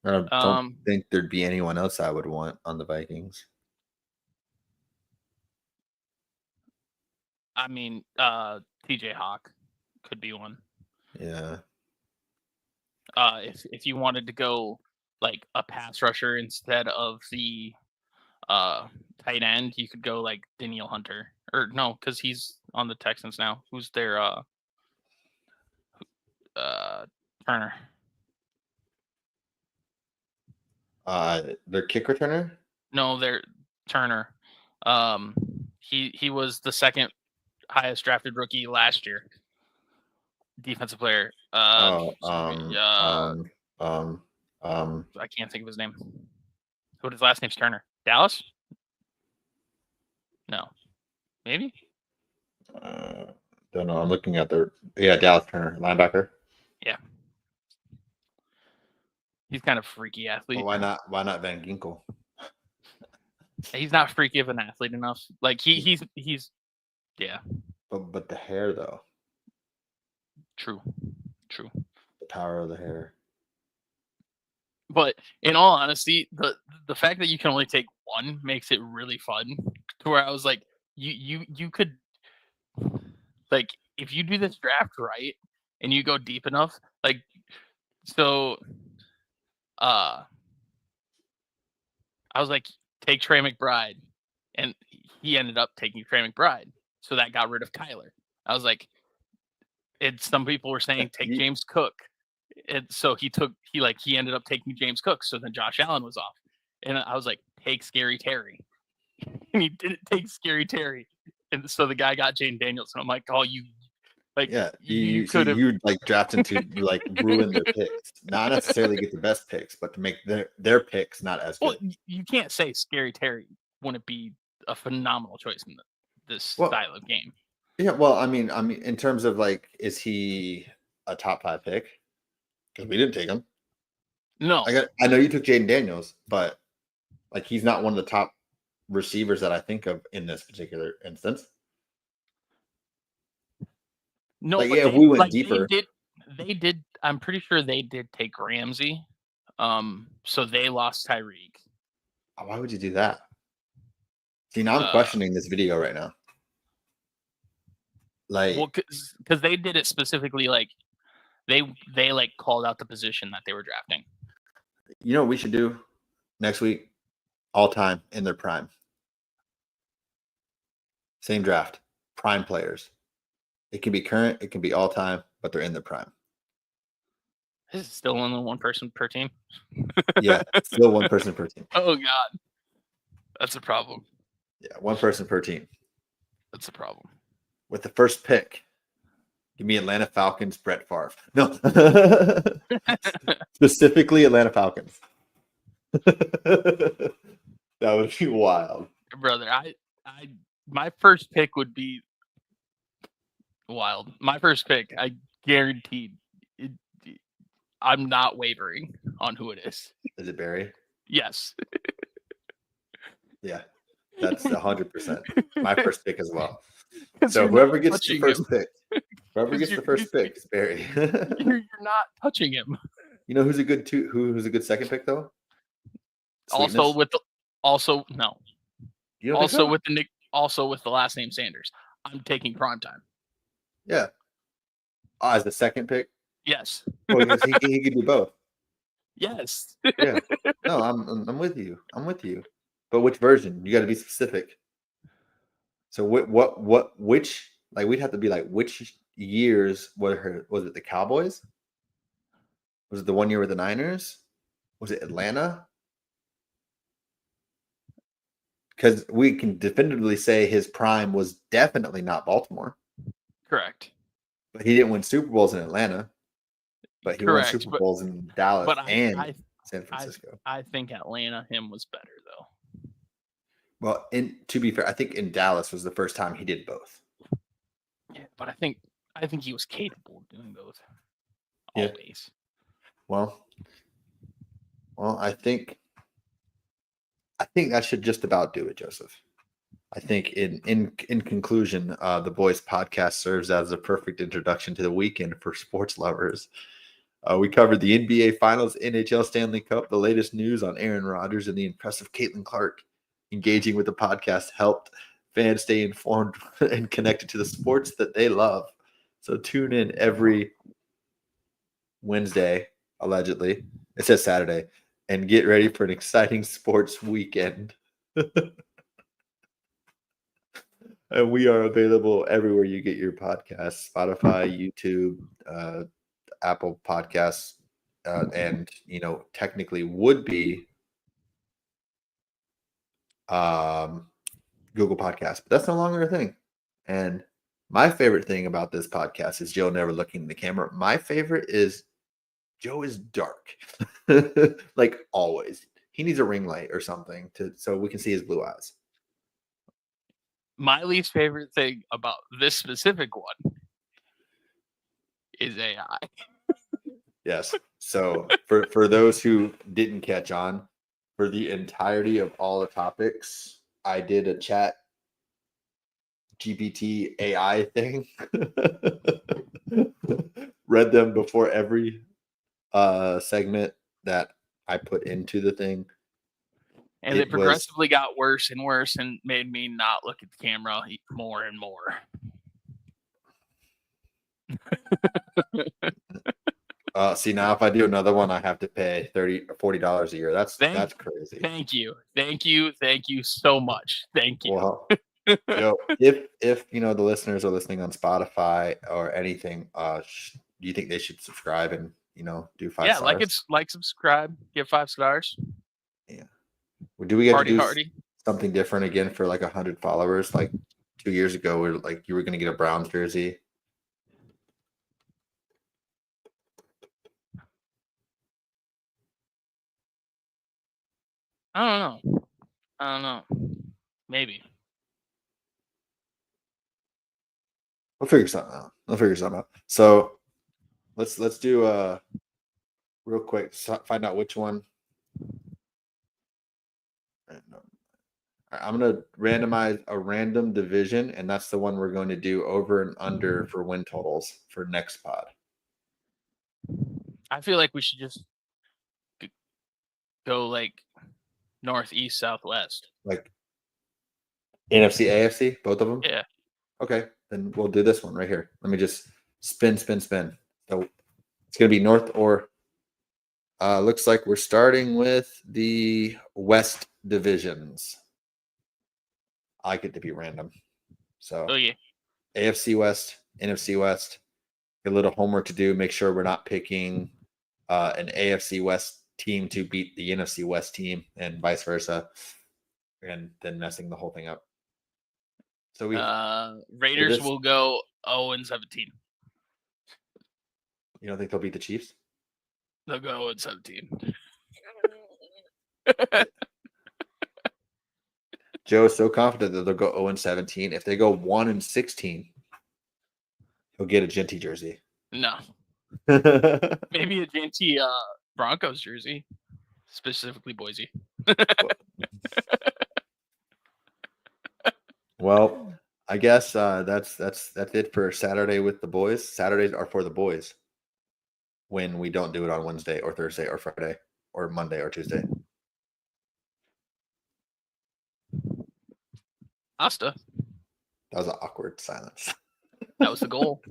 S1: I don't think there'd be anyone else I would want on the Vikings.
S2: I mean, TJ Hawk could be one.
S1: Yeah.
S2: If you wanted to go like a pass rusher instead of the tight end, you could go like Danielle Hunter. Or no, because he's on the Texans now. Who's their Turner?
S1: Their kick returner?
S2: No, they're Turner. He was the second highest drafted rookie last year. Defensive player. I can't think of his name. What his last name's Turner. Dallas? No. Maybe?
S1: Don't know. I'm looking at Dallas Turner, linebacker.
S2: Yeah. He's kind of freaky athlete.
S1: Well, why not Van Ginkel?
S2: He's not freaky of an athlete enough. Like he's yeah.
S1: But the hair though.
S2: True.
S1: The power of the hair.
S2: But in all honesty, the fact that you can only take one makes it really fun. To where I was like, you could, like, if you do this draft right and you go deep enough, like, so I was like, take Trey McBride, and he ended up taking Trey McBride, so that got rid of Kyler. I was like, some people were saying take James Cook, and so he ended up taking James Cook, so then Josh Allen was off, and I was like, take Scary Terry, and he didn't take Scary Terry, and so the guy got Jaden Daniels, and I'm like, oh, you. Like,
S1: yeah,
S2: you could have
S1: like drafted to like ruin their picks, not necessarily get the best picks, but to make their picks not as good.
S2: Well, you can't say Scary Terry wouldn't be a phenomenal choice in this style of game.
S1: Yeah, well, I mean, in terms of like, is he a top 5 pick? Because we didn't take him.
S2: No,
S1: I know you took Jaden Daniels, but like he's not one of the top receivers that I think of in this particular instance.
S2: No,
S1: like, yeah, if we went deeper,
S2: they did. I'm pretty sure they did take Ramsey. So they lost Tyreek.
S1: Why would you do that? See, now I'm questioning this video right now. Like,
S2: well, because they did it specifically. Like, they like called out the position that they were drafting.
S1: You know what we should do next week? All time in their prime. Same draft. Prime players. It can be current, it can be all time, but they're in their prime.
S2: This is still only one person per team.
S1: Yeah, still one person per team.
S2: Oh God, that's a problem.
S1: Yeah, one person per team.
S2: That's a problem.
S1: With the first pick, give me Atlanta Falcons, Brett Favre. No, specifically Atlanta Falcons. That would be wild,
S2: brother. My first pick would be wild. My first pick, I guaranteed. I'm not wavering on who it is.
S1: Is it Barry?
S2: Yes.
S1: Yeah, that's 100%. My first pick as well. So whoever gets the first pick, is Barry.
S2: You're not touching him.
S1: You know who's a good who's a good second pick though? Sweetness?
S2: Also with the last name Sanders. I'm taking primetime.
S1: Yeah. As the second pick?
S2: Yes.
S1: Well, because he could do both.
S2: Yes.
S1: Yeah. No, I'm with you. I'm with you. But which version? You got to be specific. So which, like, we'd have to be like, which years was it the Cowboys? Was it the 1 year with the Niners? Was it Atlanta? Because we can definitively say his prime was definitely not Baltimore.
S2: Correct.
S1: But he didn't win Super Bowls in Atlanta. But he won
S2: Correct.
S1: Super Bowls in Dallas
S2: But
S1: and San Francisco.
S2: I think Atlanta him was better though.
S1: Well, to be fair, I think in Dallas was the first time he did both.
S2: Yeah, but I think he was capable of doing both.
S1: Yeah.
S2: Always.
S1: Well, I think that should just about do it, Joseph. I think in conclusion, the Boys podcast serves as a perfect introduction to the weekend for sports lovers. We covered the NBA Finals, NHL Stanley Cup, the latest news on Aaron Rodgers, and the impressive Caitlin Clark. Engaging with the podcast helped fans stay informed and connected to the sports that they love. So tune in every Wednesday, allegedly. It says Saturday, and get ready for an exciting sports weekend. And we are available everywhere you get your podcasts: Spotify, YouTube, Apple Podcasts, and technically would be Google Podcasts, but that's no longer a thing. And my favorite thing about this podcast is Joe never looking in the camera. My favorite is Joe is dark, like always. He needs a ring light or something so we can see his blue eyes.
S2: My least favorite thing about this specific one is AI.
S1: Yes. So for those who didn't catch on, for the entirety of all the topics, I did a chat GPT AI thing. Read them before every segment that I put into the thing.
S2: And it progressively got worse and worse and made me not look at the camera more and more.
S1: See, now if I do another one, I have to pay $30 or $40 a year. That's crazy.
S2: Thank you so much. Thank you.
S1: Well, Joe, if the listeners are listening on Spotify or anything, do you think they should subscribe and do 5 stars?
S2: Like, subscribe, give 5 stars.
S1: Yeah. Do we get to do
S2: Hardy.
S1: something different again for like 100 followers? Like 2 years ago, you were going to get a Browns jersey.
S2: I don't know. Maybe.
S1: We'll figure something out. So let's do real quick. Find out which one. I'm going to randomize a random division, and that's the one we're going to do over and under for win totals for next pod.
S2: I feel like we should just go like north, east, southwest.
S1: Like NFC, AFC, both of them?
S2: Yeah.
S1: Okay, then we'll do this one right here. Let me just spin. So it's going to be north or looks like we're starting with the West divisions. I like it to be random. So
S2: yeah.
S1: AFC West, NFC West. A little homework to do. Make sure we're not picking an AFC West team to beat the NFC West team and vice versa, and then messing the whole thing up. So
S2: Raiders will go 0-17.
S1: You don't think they'll beat the Chiefs?
S2: They'll go 0-17.
S1: Joe is so confident that they'll go 0-17. If they go 1-16, he'll get a Genty jersey.
S2: No. Maybe a Genty Broncos jersey, specifically Boise.
S1: Well, I guess that's it for Saturday with the boys. Saturdays are for the boys when we don't do it on Wednesday or Thursday or Friday or Monday or Tuesday.
S2: Asta.
S1: That was an awkward silence.
S2: That was the goal.